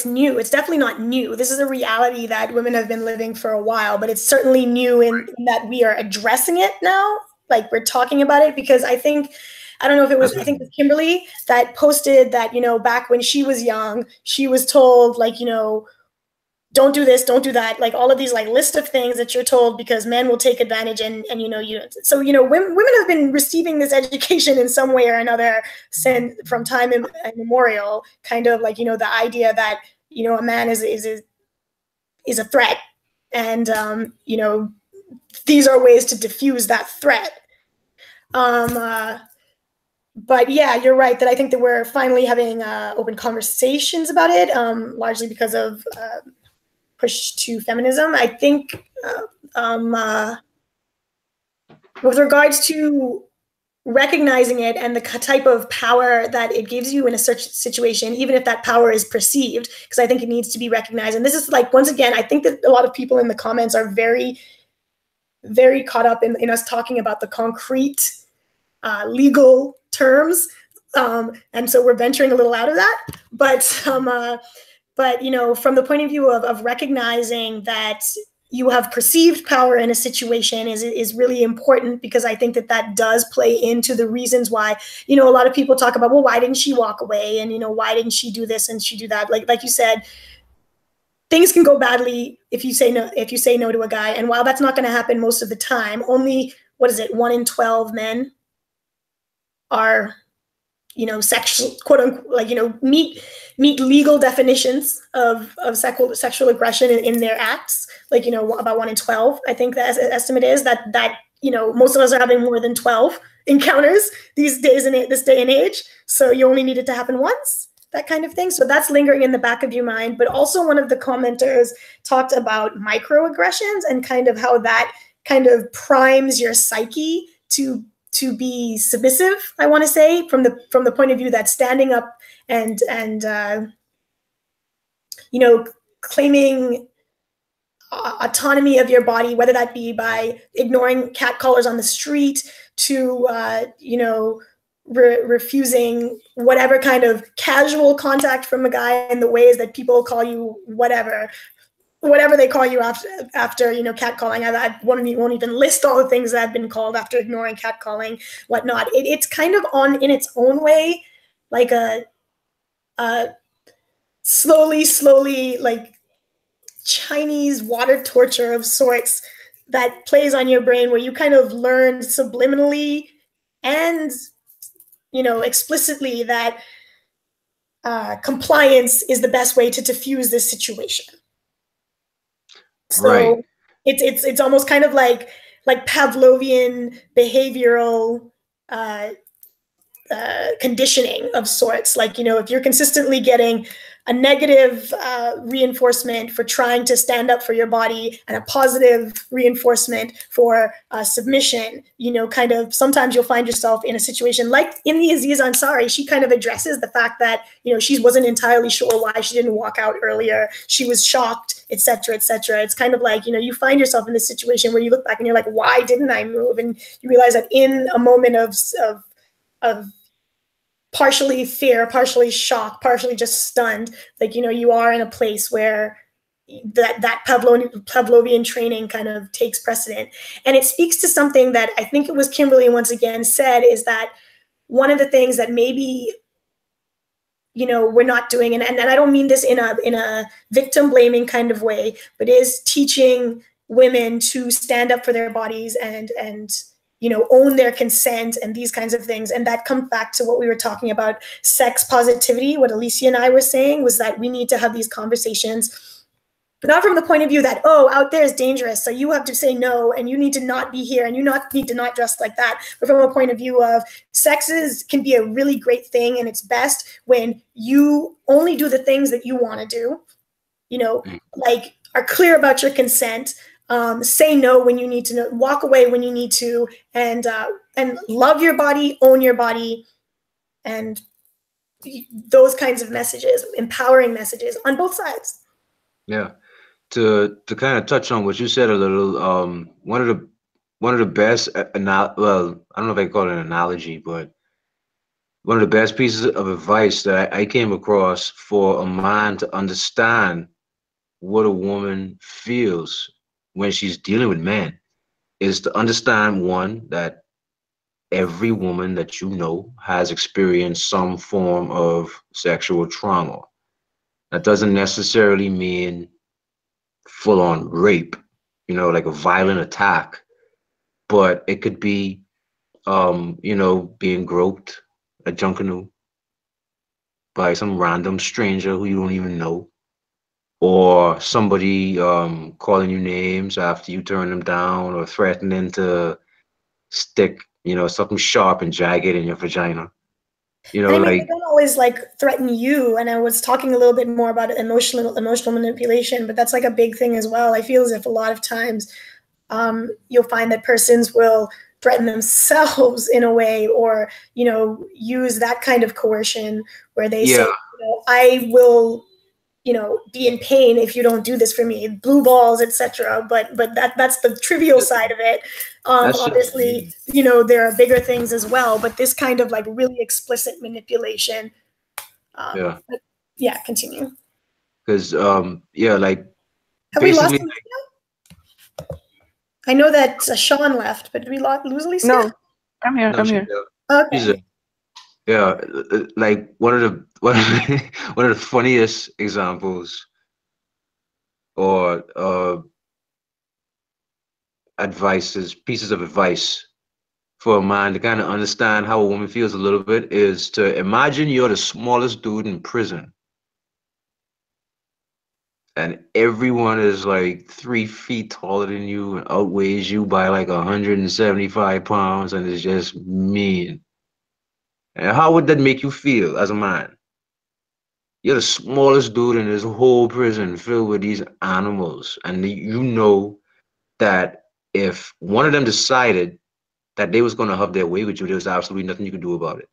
new, it's definitely not new. This is a reality that women have been living for a while, but it's certainly new in that we are addressing it now. Like, we're talking about it, because I think it was Kimberly that posted that, back when she was young, she was told, like, don't do this, don't do that, like all of these like list of things that you're told because men will take advantage, and so women have been receiving this education in some way or another since from time immemorial, kind of like the idea that a man is a threat, and these are ways to diffuse that threat. But yeah, you're right that I think that we're finally having open conversations about it, largely because of push to feminism. I think with regards to recognizing it and the type of power that it gives you in a such situation, even if that power is perceived, because I think it needs to be recognized. And this is like, once again, I think that a lot of people in the comments are very, very caught up in us talking about the concrete legal terms And so we're venturing a little out of that. But you know, from the point of view of recognizing that you have perceived power in a situation is really important, because I think that that does play into the reasons why, you know, a lot of people talk about, well, why didn't she walk away? And, you know, why didn't she do this and she do that? Like you said, things can go badly if you say no to a guy. And while that's not going to happen most of the time, only, 1 in 12 men are, you know, sexual, quote unquote, like, you know, meet legal definitions of sexual aggression in their acts. Like, you know, about 1 in 12, I think the estimate is that, you know, most of us are having more than 12 encounters these days in this day and age. So you only need it to happen once, that kind of thing. So that's lingering in the back of your mind. But also one of the commenters talked about microaggressions and kind of how that kind of primes your psyche to be submissive, I want to say, from the point of view that standing up and you know, claiming autonomy of your body, whether that be by ignoring catcallers on the street, to you know, refusing whatever kind of casual contact from a guy in the ways that people call you whatever they call you after you know, catcalling. I won't even list all the things that I've been called after ignoring catcalling, whatnot. It's kind of in its own way, like a slowly like Chinese water torture of sorts that plays on your brain, where you kind of learn subliminally and, you know, explicitly that compliance is the best way to diffuse this situation. So right. it's almost kind of like Pavlovian behavioral conditioning of sorts. Like, you know, if you're consistently getting a negative reinforcement for trying to stand up for your body and a positive reinforcement for submission, you know, kind of sometimes you'll find yourself in a situation like in the Aziz Ansari. She kind of addresses the fact that, you know, she wasn't entirely sure why she didn't walk out earlier. She was shocked, etc., etc. It's kind of like, you know, you find yourself in this situation where you look back and you're like, why didn't I move? And you realize that in a moment of partially fear, partially shock, partially just stunned, like, you know, you are in a place where that Pavlovian training kind of takes precedent. And it speaks to something that I think it was Kimberly once again said, is that one of the things that maybe, you know, we're not doing, and I don't mean this in a victim blaming kind of way, but is teaching women to stand up for their bodies and you know, own their consent and these kinds of things. And that comes back to what we were talking about, sex positivity. What Alicia and I were saying was that we need to have these conversations, not from the point of view that, oh, out there is dangerous, so you have to say no, and you need to not be here, and you need to not dress like that. But from a point of view of can be a really great thing, and it's best when you only do the things that you want to do, you know, like are clear about your consent, say no when you need to, walk away when you need to, and love your body, own your body, and those kinds of messages, empowering messages on both sides. Yeah. To kind of touch on what you said a little, one of the best, well, I don't know if I can call it an analogy, but one of the best pieces of advice that I came across for a man to understand what a woman feels when she's dealing with men is to understand, one, that every woman that you know has experienced some form of sexual trauma. That doesn't necessarily mean full-on rape, you know, like a violent attack, but it could be, you know, being groped at Junkanoo by some random stranger who you don't even know, or somebody calling you names after you turn them down, or threatening to stick, you know, something sharp and jagged in your vagina. You know, and I mean, like, they don't always like threaten you. And I was talking a little bit more about emotional manipulation, but that's like a big thing as well. I feel as if a lot of times you'll find that persons will threaten themselves in a way, or, you know, use that kind of coercion where they say, you know, I will, be in pain if you don't do this for me, blue balls, etc. But that's the trivial side of it. Obviously, there are bigger things as well, but this kind of like really explicit manipulation. Yeah, continue. Because like have we lost Alicia? I know that Sean left, but did we lose Alicia? No, I'm here. I'm here. Okay. Yeah, like one of the funniest examples or pieces of advice for a man to kind of understand how a woman feels a little bit is to imagine you're the smallest dude in prison. And everyone is like 3 feet taller than you and outweighs you by like 175 pounds and is just mean. And how would that make you feel as a man? You're the smallest dude in this whole prison filled with these animals. And you know that if one of them decided that they was going to have their way with you, there was absolutely nothing you could do about it.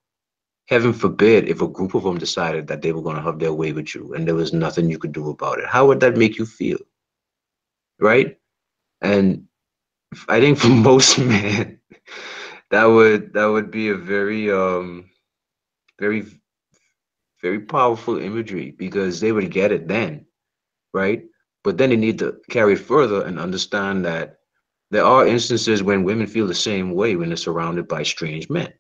Heaven forbid if a group of them decided that they were going to have their way with you and there was nothing you could do about it. How would that make you feel? Right? And I think for most men, that would be a very very, very powerful imagery because they would get it then, right? But then they need to carry it further and understand that there are instances when women feel the same way when they're surrounded by strange men,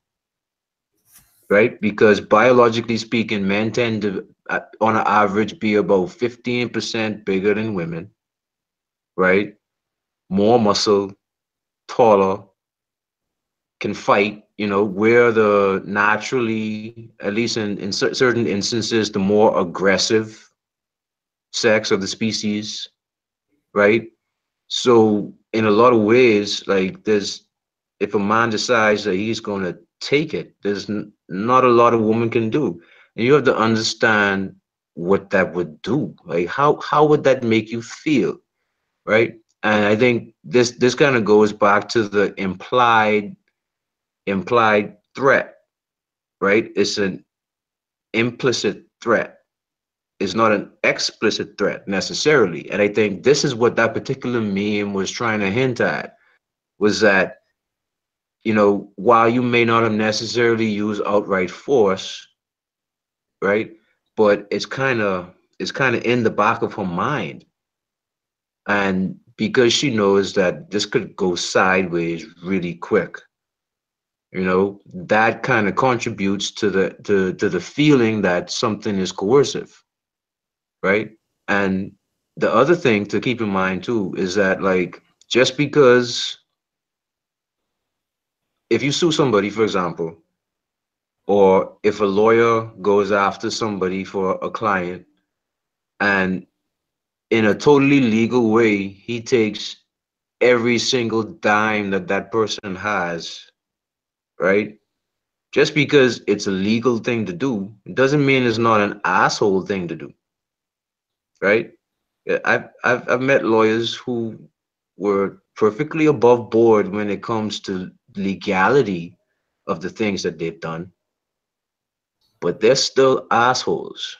right? Because biologically speaking, men tend to, on an average, be about 15% bigger than women, right? More muscle, taller, can fight. We're the naturally, at least in certain instances, the more aggressive sex of the species, right? So in a lot of ways, like if a man decides that he's going to take it, there's not a lot a woman can do. And you have to understand what that would do. Like how would that make you feel, right? And I think this kind of goes back to the implied threat, right? It's an implicit threat. It's not an explicit threat necessarily. And I think this is what that particular meme was trying to hint at, was that, while you may not have necessarily used outright force, right? But it's kind of in the back of her mind. And because she knows that this could go sideways really quick, that kind of contributes to the feeling that something is coercive, right? And the other thing to keep in mind too is that, like, just because if you sue somebody, for example, or if a lawyer goes after somebody for a client and in a totally legal way, he takes every single dime that person has, right? Just because it's a legal thing to do, it doesn't mean it's not an asshole thing to do, right? I've met lawyers who were perfectly above board when it comes to legality of the things that they've done, but they're still assholes,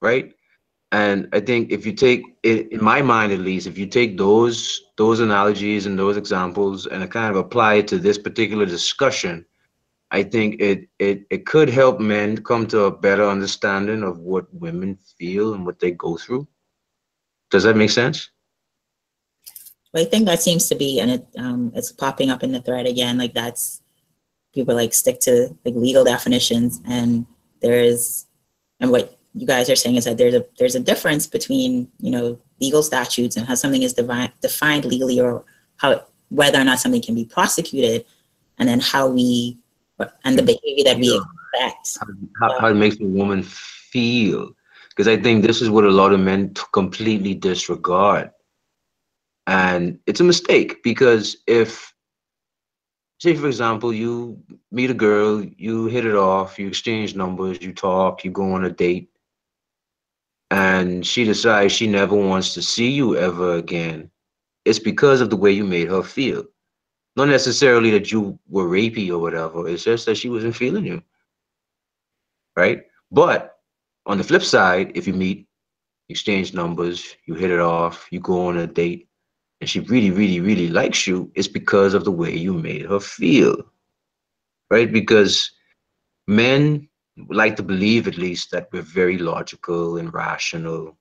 right? And I think if you take it, in my mind at least, if you take those analogies and those examples and kind of apply it to this particular discussion, I think it could help men come to a better understanding of what women feel and what they go through. Does that make sense? Well, I think that seems to be, and it's popping up in the thread again. Like people like stick to like legal definitions, and and what you guys are saying is that there's a difference between legal statutes and how something is defined legally, or whether or not something can be prosecuted, and then and the behavior that we expect. How it makes a woman feel. Because I think this is what a lot of men completely disregard. And it's a mistake, because if, say, for example, you meet a girl, you hit it off, you exchange numbers, you talk, you go on a date, and she decides she never wants to see you ever again, it's because of the way you made her feel. Not necessarily that you were rapey or whatever, it's just that she wasn't feeling you, right? But on the flip side, if you meet exchange numbers, you hit it off, you go on a date, and she really, really, really likes you, it's because of the way you made her feel, right? Because men like to believe, at least, that we're very logical and rational.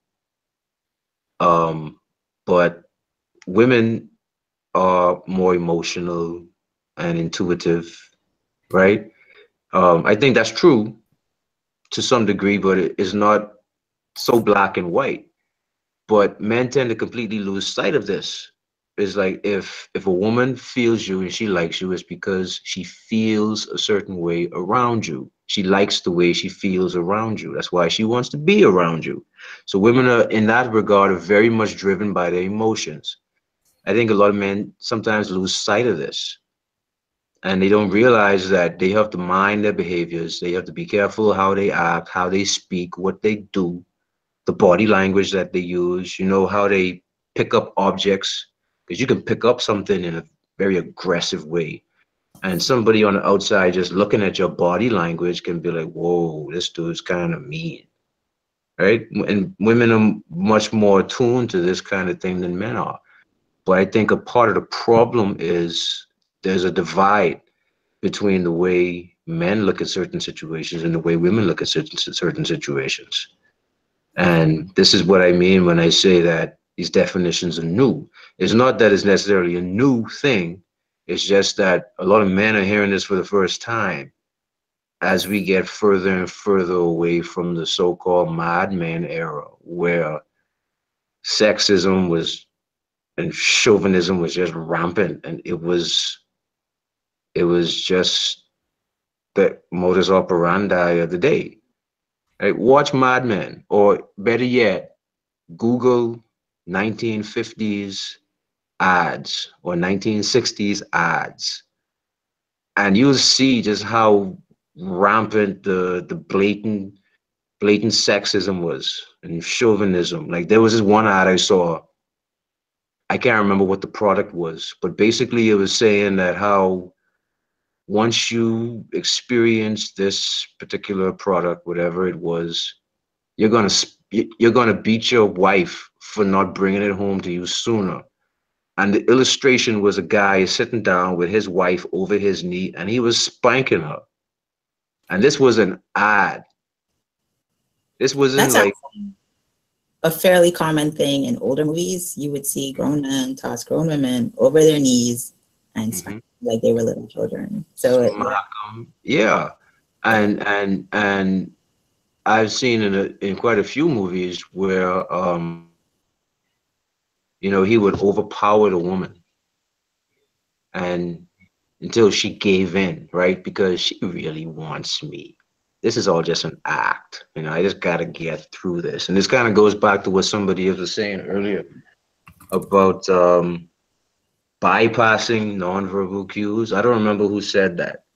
But women are more emotional and intuitive, right? I think that's true to some degree, but it is not so black and white. But men tend to completely lose sight of this. It's like if a woman feels you and she likes you, it's because she feels a certain way around you. She likes the way she feels around you. That's why she wants to be around you. So women are, in that regard, are very much driven by their emotions. I think a lot of men sometimes lose sight of this, and they don't realize that they have to mind their behaviors. They have to be careful how they act, how they speak, what they do, the body language that they use, how they pick up objects, because you can pick up something in a very aggressive way. And somebody on the outside just looking at your body language can be like, whoa, this dude's kind of mean, right? And women are much more attuned to this kind of thing than men are. But I think a part of the problem is there's a divide between the way men look at certain situations and the way women look at certain situations. And this is what I mean when I say that these definitions are new. It's not that it's necessarily a new thing. It's just that a lot of men are hearing this for the first time as we get further and further away from the so-called madman era, where sexism was and chauvinism was just rampant, and it was just the modus operandi of the day. Right? Watch Mad Men, or better yet, Google 1950s ads or 1960s ads, and you'll see just how rampant the blatant sexism was and chauvinism. Like, there was this one ad I saw, I can't remember what the product was, but basically it was saying that how once you experience this particular product, whatever it was, you're gonna beat your wife for not bringing it home to you sooner. And the illustration was a guy sitting down with his wife over his knee, and he was spanking her. And this was an ad. This wasn't That's like, a fairly common thing in older movies. You would see grown men toss grown women over their knees and spank like they were little children. So yeah, and I've seen in quite a few movies where he would overpower the woman, and until she gave in, right? Because she really wants me. This is all just an act. I just got to get through this. And this kind of goes back to what somebody was saying earlier about bypassing nonverbal cues. I don't remember who said that.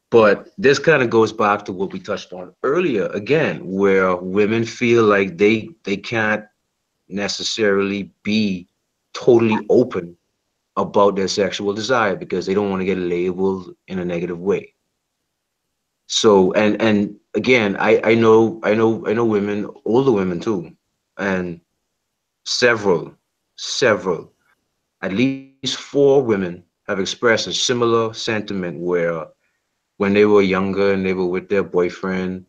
But this kind of goes back to what we touched on earlier, again, where women feel like they can't necessarily be totally open about their sexual desire because they don't want to get labeled in a negative way. So, and again, I know women, older women too, and several, at least 4 women have expressed a similar sentiment where when they were younger and they were with their boyfriend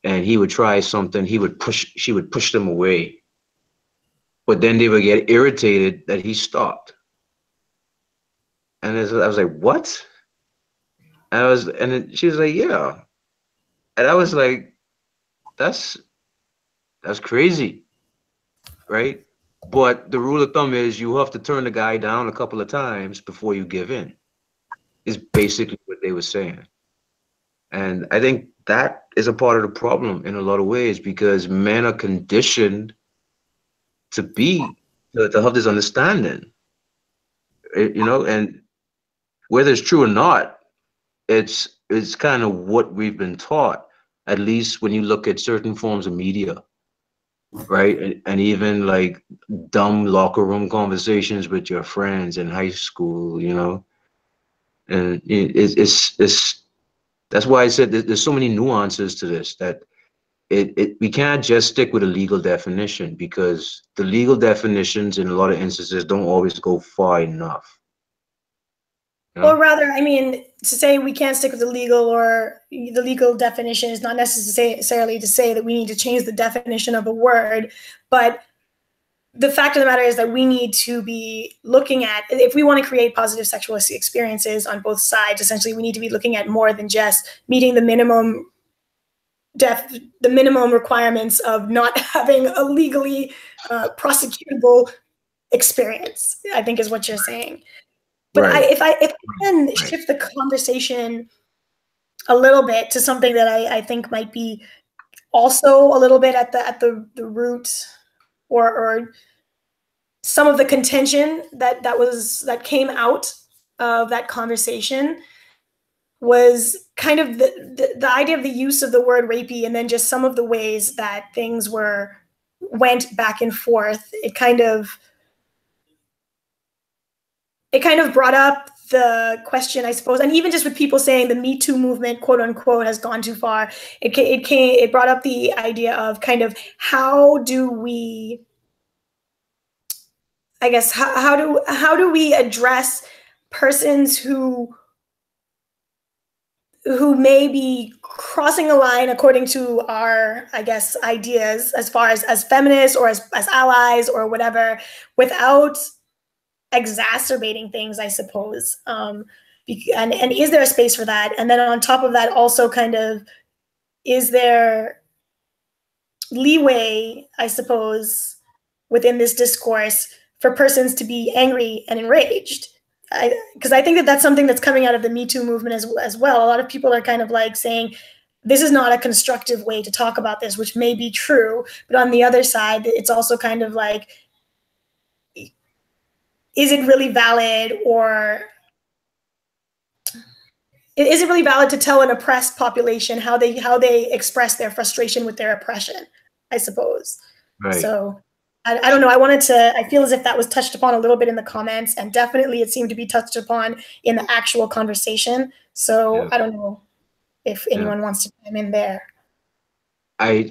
and he would try something, she would push them away. But then they would get irritated that he stopped. And I was like, what? And then she was like, yeah. And I was like, that's crazy, right? But the rule of thumb is you have to turn the guy down a couple of times before you give in, is basically what they were saying. And I think that is a part of the problem in a lot of ways, because men are conditioned to have this understanding, and whether it's true or not, it's kind of what we've been taught, at least when you look at certain forms of media, right? And even like dumb locker room conversations with your friends in high school, and it's that's why I said there's so many nuances to this, that we can't just stick with a legal definition, because the legal definitions in a lot of instances don't always go far enough. You know? Or rather, I mean, to say we can't stick with the legal or the legal definition is not necessarily to say that we need to change the definition of a word, but the fact of the matter is that we need to be looking at, if we want to create positive sexual experiences on both sides, essentially we need to be looking at more than just meeting the minimum requirements of not having a legally prosecutable experience, I think is what you're saying. But Right. if I can shift the conversation a little bit to something that I think might be also a little bit at the root or some of the contention that came out of that conversation was kind of the idea of the use of the word rapey, and then just some of the ways that things went back and forth. It kind of brought up the question, I suppose, and even just with people saying the Me Too movement, quote unquote, has gone too far. It brought up the idea of kind of how do we, I guess, how do we address persons who may be crossing a line according to our, I guess, ideas as far as feminists or as allies or whatever, without exacerbating things, I suppose. And is there a space for that? And then on top of that, also kind of, is there leeway, I suppose, within this discourse for persons to be angry and enraged? Because I think that that's something that's coming out of the Me Too movement as well. A lot of people are kind of like saying, this is not a constructive way to talk about this, which may be true. But on the other side, it's also kind of like, is it really valid, or is it really valid to tell an oppressed population how they express their frustration with their oppression, I suppose. Right. So I don't know. I feel as if that was touched upon a little bit in the comments, and definitely it seemed to be touched upon in the actual conversation. So yeah. I don't know if anyone wants to chime in there. I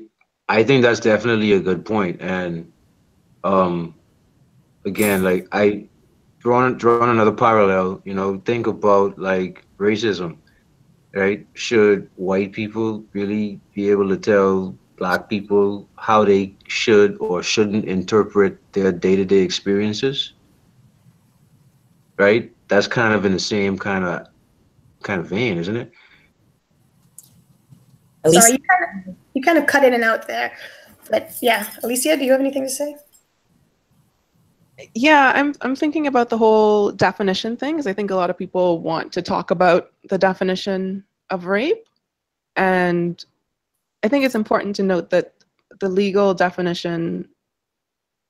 think that's definitely a good point. And again, like I drawn another parallel, you know, think about like racism, right? Should white people really be able to tell Black people how they should or shouldn't interpret their day-to-day experiences? Right? That's kind of in the same kind of vein, isn't it? Sorry, you kind of cut in and out there. But yeah, Alicia, do you have anything to say? Yeah, I'm thinking about the whole definition thing, because I think a lot of people want to talk about the definition of rape. And I think it's important to note that the legal definition,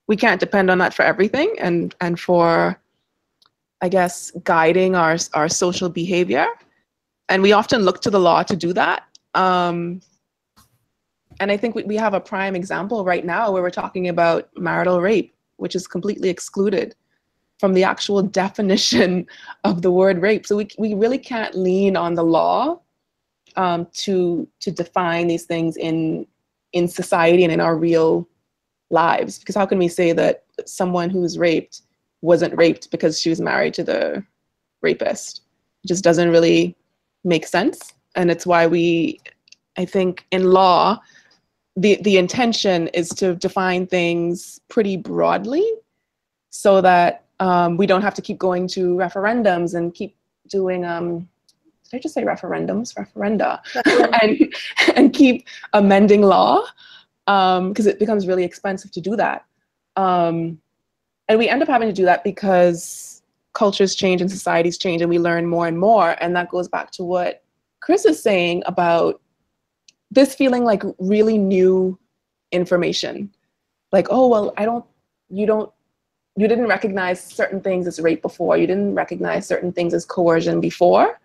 we can't depend on that for everything and for, I guess, guiding our social behavior. And we often look to the law to do that. And I think we have a prime example right now where we're talking about marital rape, which is completely excluded from the actual definition of the word rape. So we really can't lean on the law to define these things in society and in our real lives. Because how can we say that someone who's raped wasn't raped because she was married to the rapist? It just doesn't really make sense. And it's why I think in law, the intention is to define things pretty broadly so that we don't have to keep going to referendums and keep doing, did I just say referendums? Referenda. and keep amending law, because it becomes really expensive to do that. And we end up having to do that because cultures change and societies change and we learn more and more. And that goes back to what Chris is saying about this feeling like really new information. Like, oh, well, you didn't recognize certain things as rape before. You didn't recognize certain things as coercion before.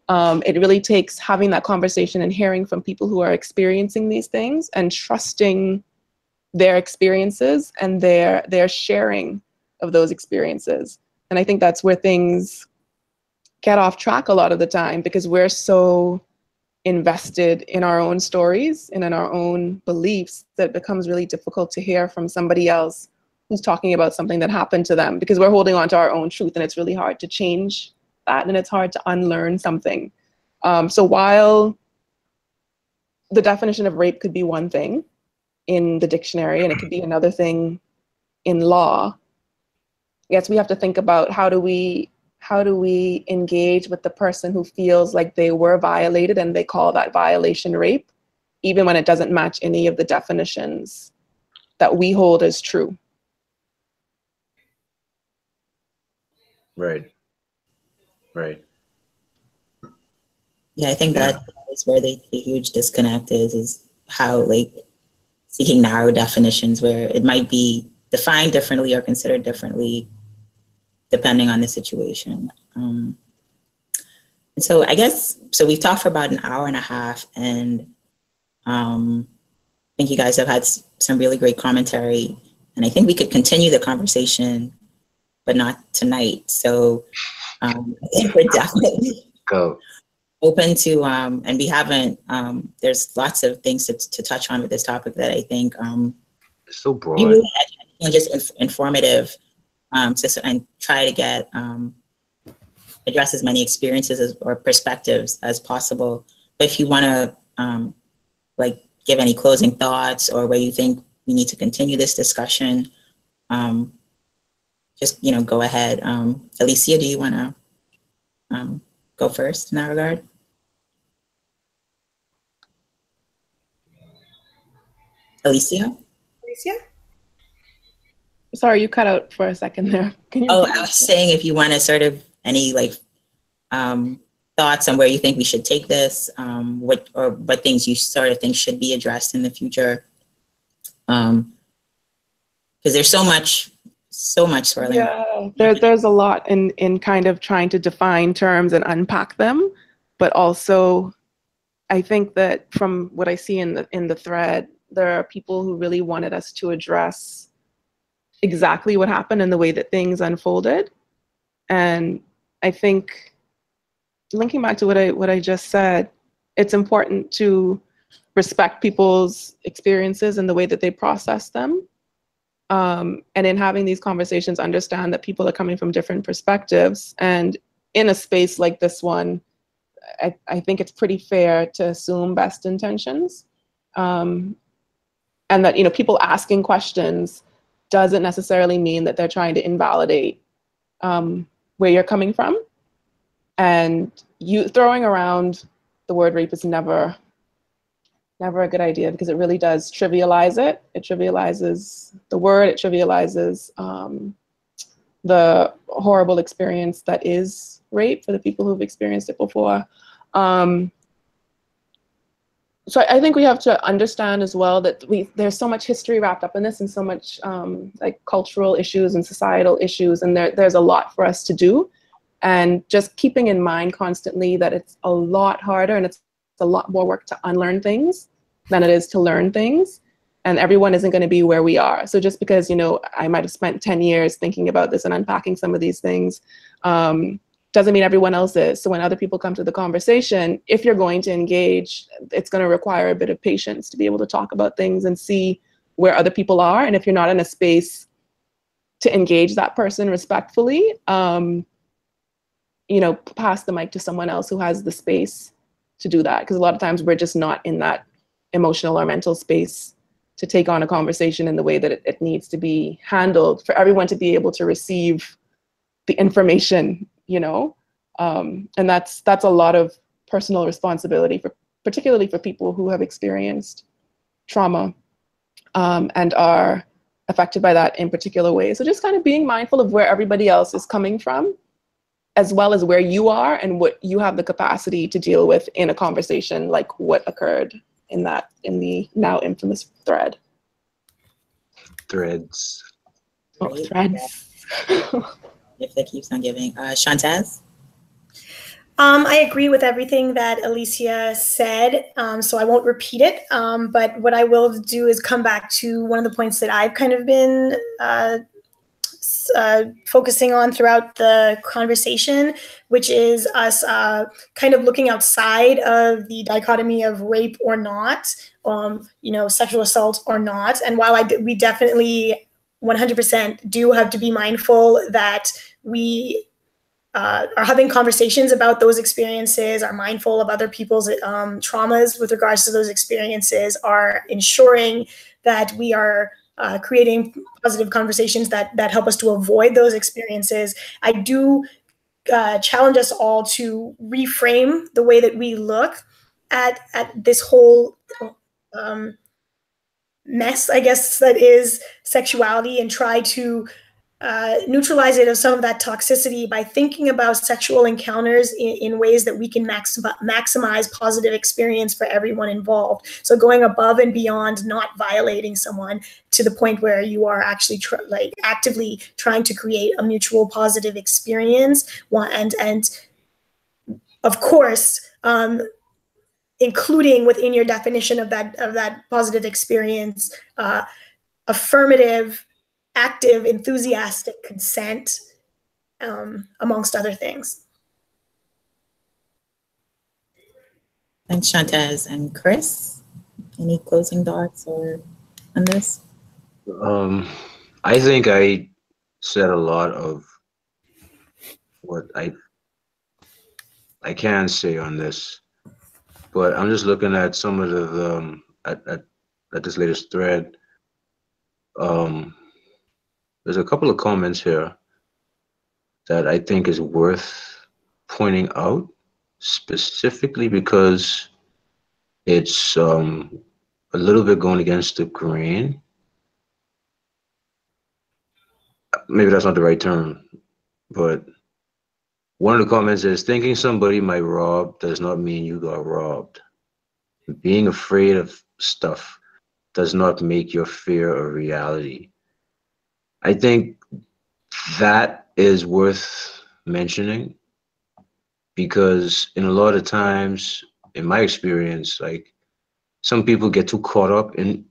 It really takes having that conversation and hearing from people who are experiencing these things and trusting their experiences and their sharing of those experiences. And I think that's where things get off track a lot of the time, because we're so invested in our own stories and in our own beliefs that it becomes really difficult to hear from somebody else who's talking about something that happened to them, because we're holding on to our own truth, and it's really hard to change that, and it's hard to unlearn something. So while the definition of rape could be one thing in the dictionary, and it could be another thing in law, yes, we have to think about how do we engage with the person who feels like they were violated and they call that violation rape, even when it doesn't match any of the definitions that we hold as true. Right. Right. Yeah, I think that is where the huge disconnect is how like seeking narrow definitions where it might be defined differently or considered differently depending on the situation. And so I guess, so we've talked for about an hour and a half, and I think you guys have had some really great commentary, and I think we could continue the conversation, but not tonight. So I think we're definitely open to, and we haven't, there's lots of things to touch on with this topic that I think it's so broad. Really just informative, and try to get, address as many experiences or perspectives as possible. But if you want to like give any closing thoughts or where you think we need to continue this discussion, just go ahead. Alicia, do you want to go first in that regard? Alicia? Sorry, you cut out for a second there. Can you I was saying if you want to sort of any like thoughts on where you think we should take this, what things you sort of think should be addressed in the future, because there's so much swirling. Yeah, there's a lot in kind of trying to define terms and unpack them, but also I think that from what I see in the thread, there are people who really wanted us to address exactly what happened and the way that things unfolded. And I think, linking back to what I just said, it's important to respect people's experiences and the way that they process them. And in having these conversations, understand that people are coming from different perspectives. And in a space like this one, I think it's pretty fair to assume best intentions. And that, people asking questions doesn't necessarily mean that they're trying to invalidate where you're coming from. And you throwing around the word rape is never a good idea, because it really does trivialize it. It trivializes the word, it trivializes the horrible experience that is rape for the people who've experienced it before. So I think we have to understand as well that there's so much history wrapped up in this, and so much like cultural issues and societal issues, and there's a lot for us to do. And just keeping in mind constantly that it's a lot harder and it's a lot more work to unlearn things than it is to learn things. And everyone isn't going to be where we are. So just because, I might have spent 10 years thinking about this and unpacking some of these things, doesn't mean everyone else is. So when other people come to the conversation, if you're going to engage, it's going to require a bit of patience to be able to talk about things and see where other people are. And if you're not in a space to engage that person respectfully, pass the mic to someone else who has the space to do that. Because a lot of times we're just not in that emotional or mental space to take on a conversation in the way that it needs to be handled for everyone to be able to receive the information, and that's a lot of personal responsibility, particularly for people who have experienced trauma and are affected by that in particular ways. So just kind of being mindful of where everybody else is coming from, as well as where you are and what you have the capacity to deal with in a conversation like what occurred in the now infamous thread. Threads. Oh, threads. Yeah. If that keeps on giving. Shantaz? I agree with everything that Alicia said, so I won't repeat it. But what I will do is come back to one of the points that I've kind of been focusing on throughout the conversation, which is us kind of looking outside of the dichotomy of rape or not, sexual assault or not. And while we definitely 100% do have to be mindful that we are having conversations about those experiences, are mindful of other people's traumas with regards to those experiences, are ensuring that we are creating positive conversations that help us to avoid those experiences. I do challenge us all to reframe the way that we look at this whole mess, I guess, that is sexuality, and try to neutralize it of some of that toxicity by thinking about sexual encounters in ways that we can maximize positive experience for everyone involved. So going above and beyond not violating someone to the point where you are actually actively trying to create a mutual positive experience, and of course, including within your definition of that positive experience, affirmative, active, enthusiastic consent, amongst other things. Thanks, Shantez. And Chris, any closing thoughts on this? I think I said a lot of what I can say on this, but I'm just looking at some of the at this latest thread. There's a couple of comments here that I think is worth pointing out, specifically because it's a little bit going against the grain. Maybe that's not the right term, but one of the comments is, thinking somebody might rob does not mean you got robbed. Being afraid of stuff does not make your fear a reality. I think that is worth mentioning, because in a lot of times, in my experience, like, some people get too caught up in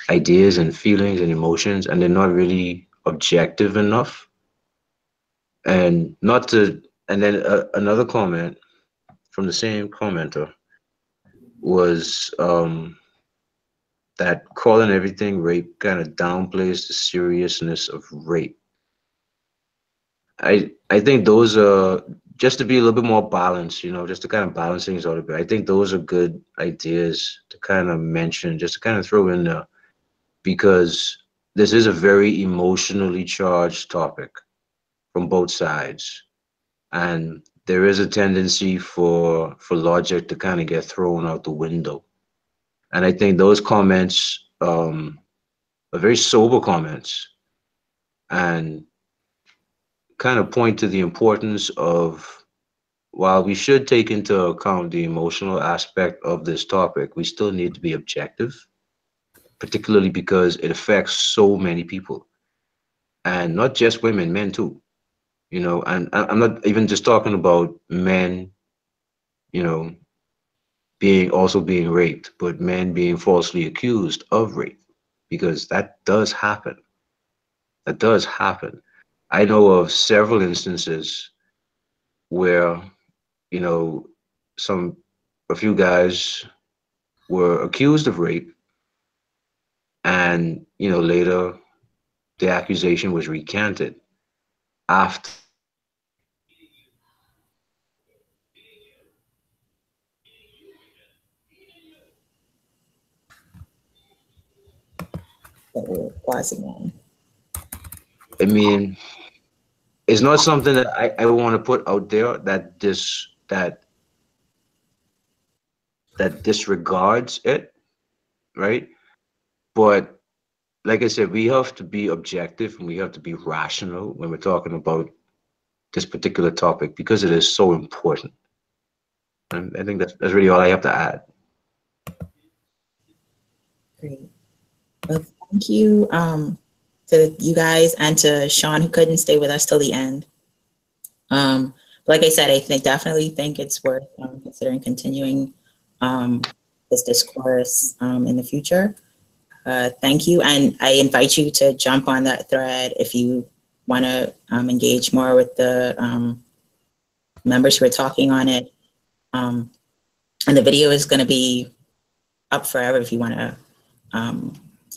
ideas and feelings and emotions, and they're not really objective enough. And then another comment from the same commenter was that calling everything rape kind of downplays the seriousness of rape. I think those are, just to be a little bit more balanced, just to kind of balance things out a bit. I think those are good ideas to kind of mention, just to kind of throw in there, because this is a very emotionally charged topic from both sides. And there is a tendency for logic to kind of get thrown out the window. And I think those comments are very sober comments, and kind of point to the importance of, while we should take into account the emotional aspect of this topic, we still need to be objective, particularly because it affects so many people, and not just women, men too. And I'm not even just talking about men, being raped, but men being falsely accused of rape, because that does happen. That does happen. I know of several instances where, a few guys were accused of rape, and, later the accusation was recanted after That we're pausing on. I mean, it's not something that I want to put out there that disregards it, right? But like I said, we have to be objective and we have to be rational when we're talking about this particular topic, because it is so important. And I think that's really all I have to add. Great. Well, thank you to you guys, and to Sean, who couldn't stay with us till the end. Like I said, I definitely think it's worth considering continuing this discourse in the future. thank you. And I invite you to jump on that thread if you want to engage more with the members who are talking on it. And the video is going to be up forever if you want to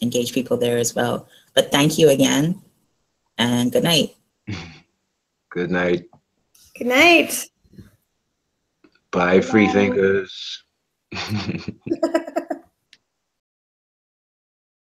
engage people there as well. But thank you again, and good night. Good night. Good night. Bye, free thinkers.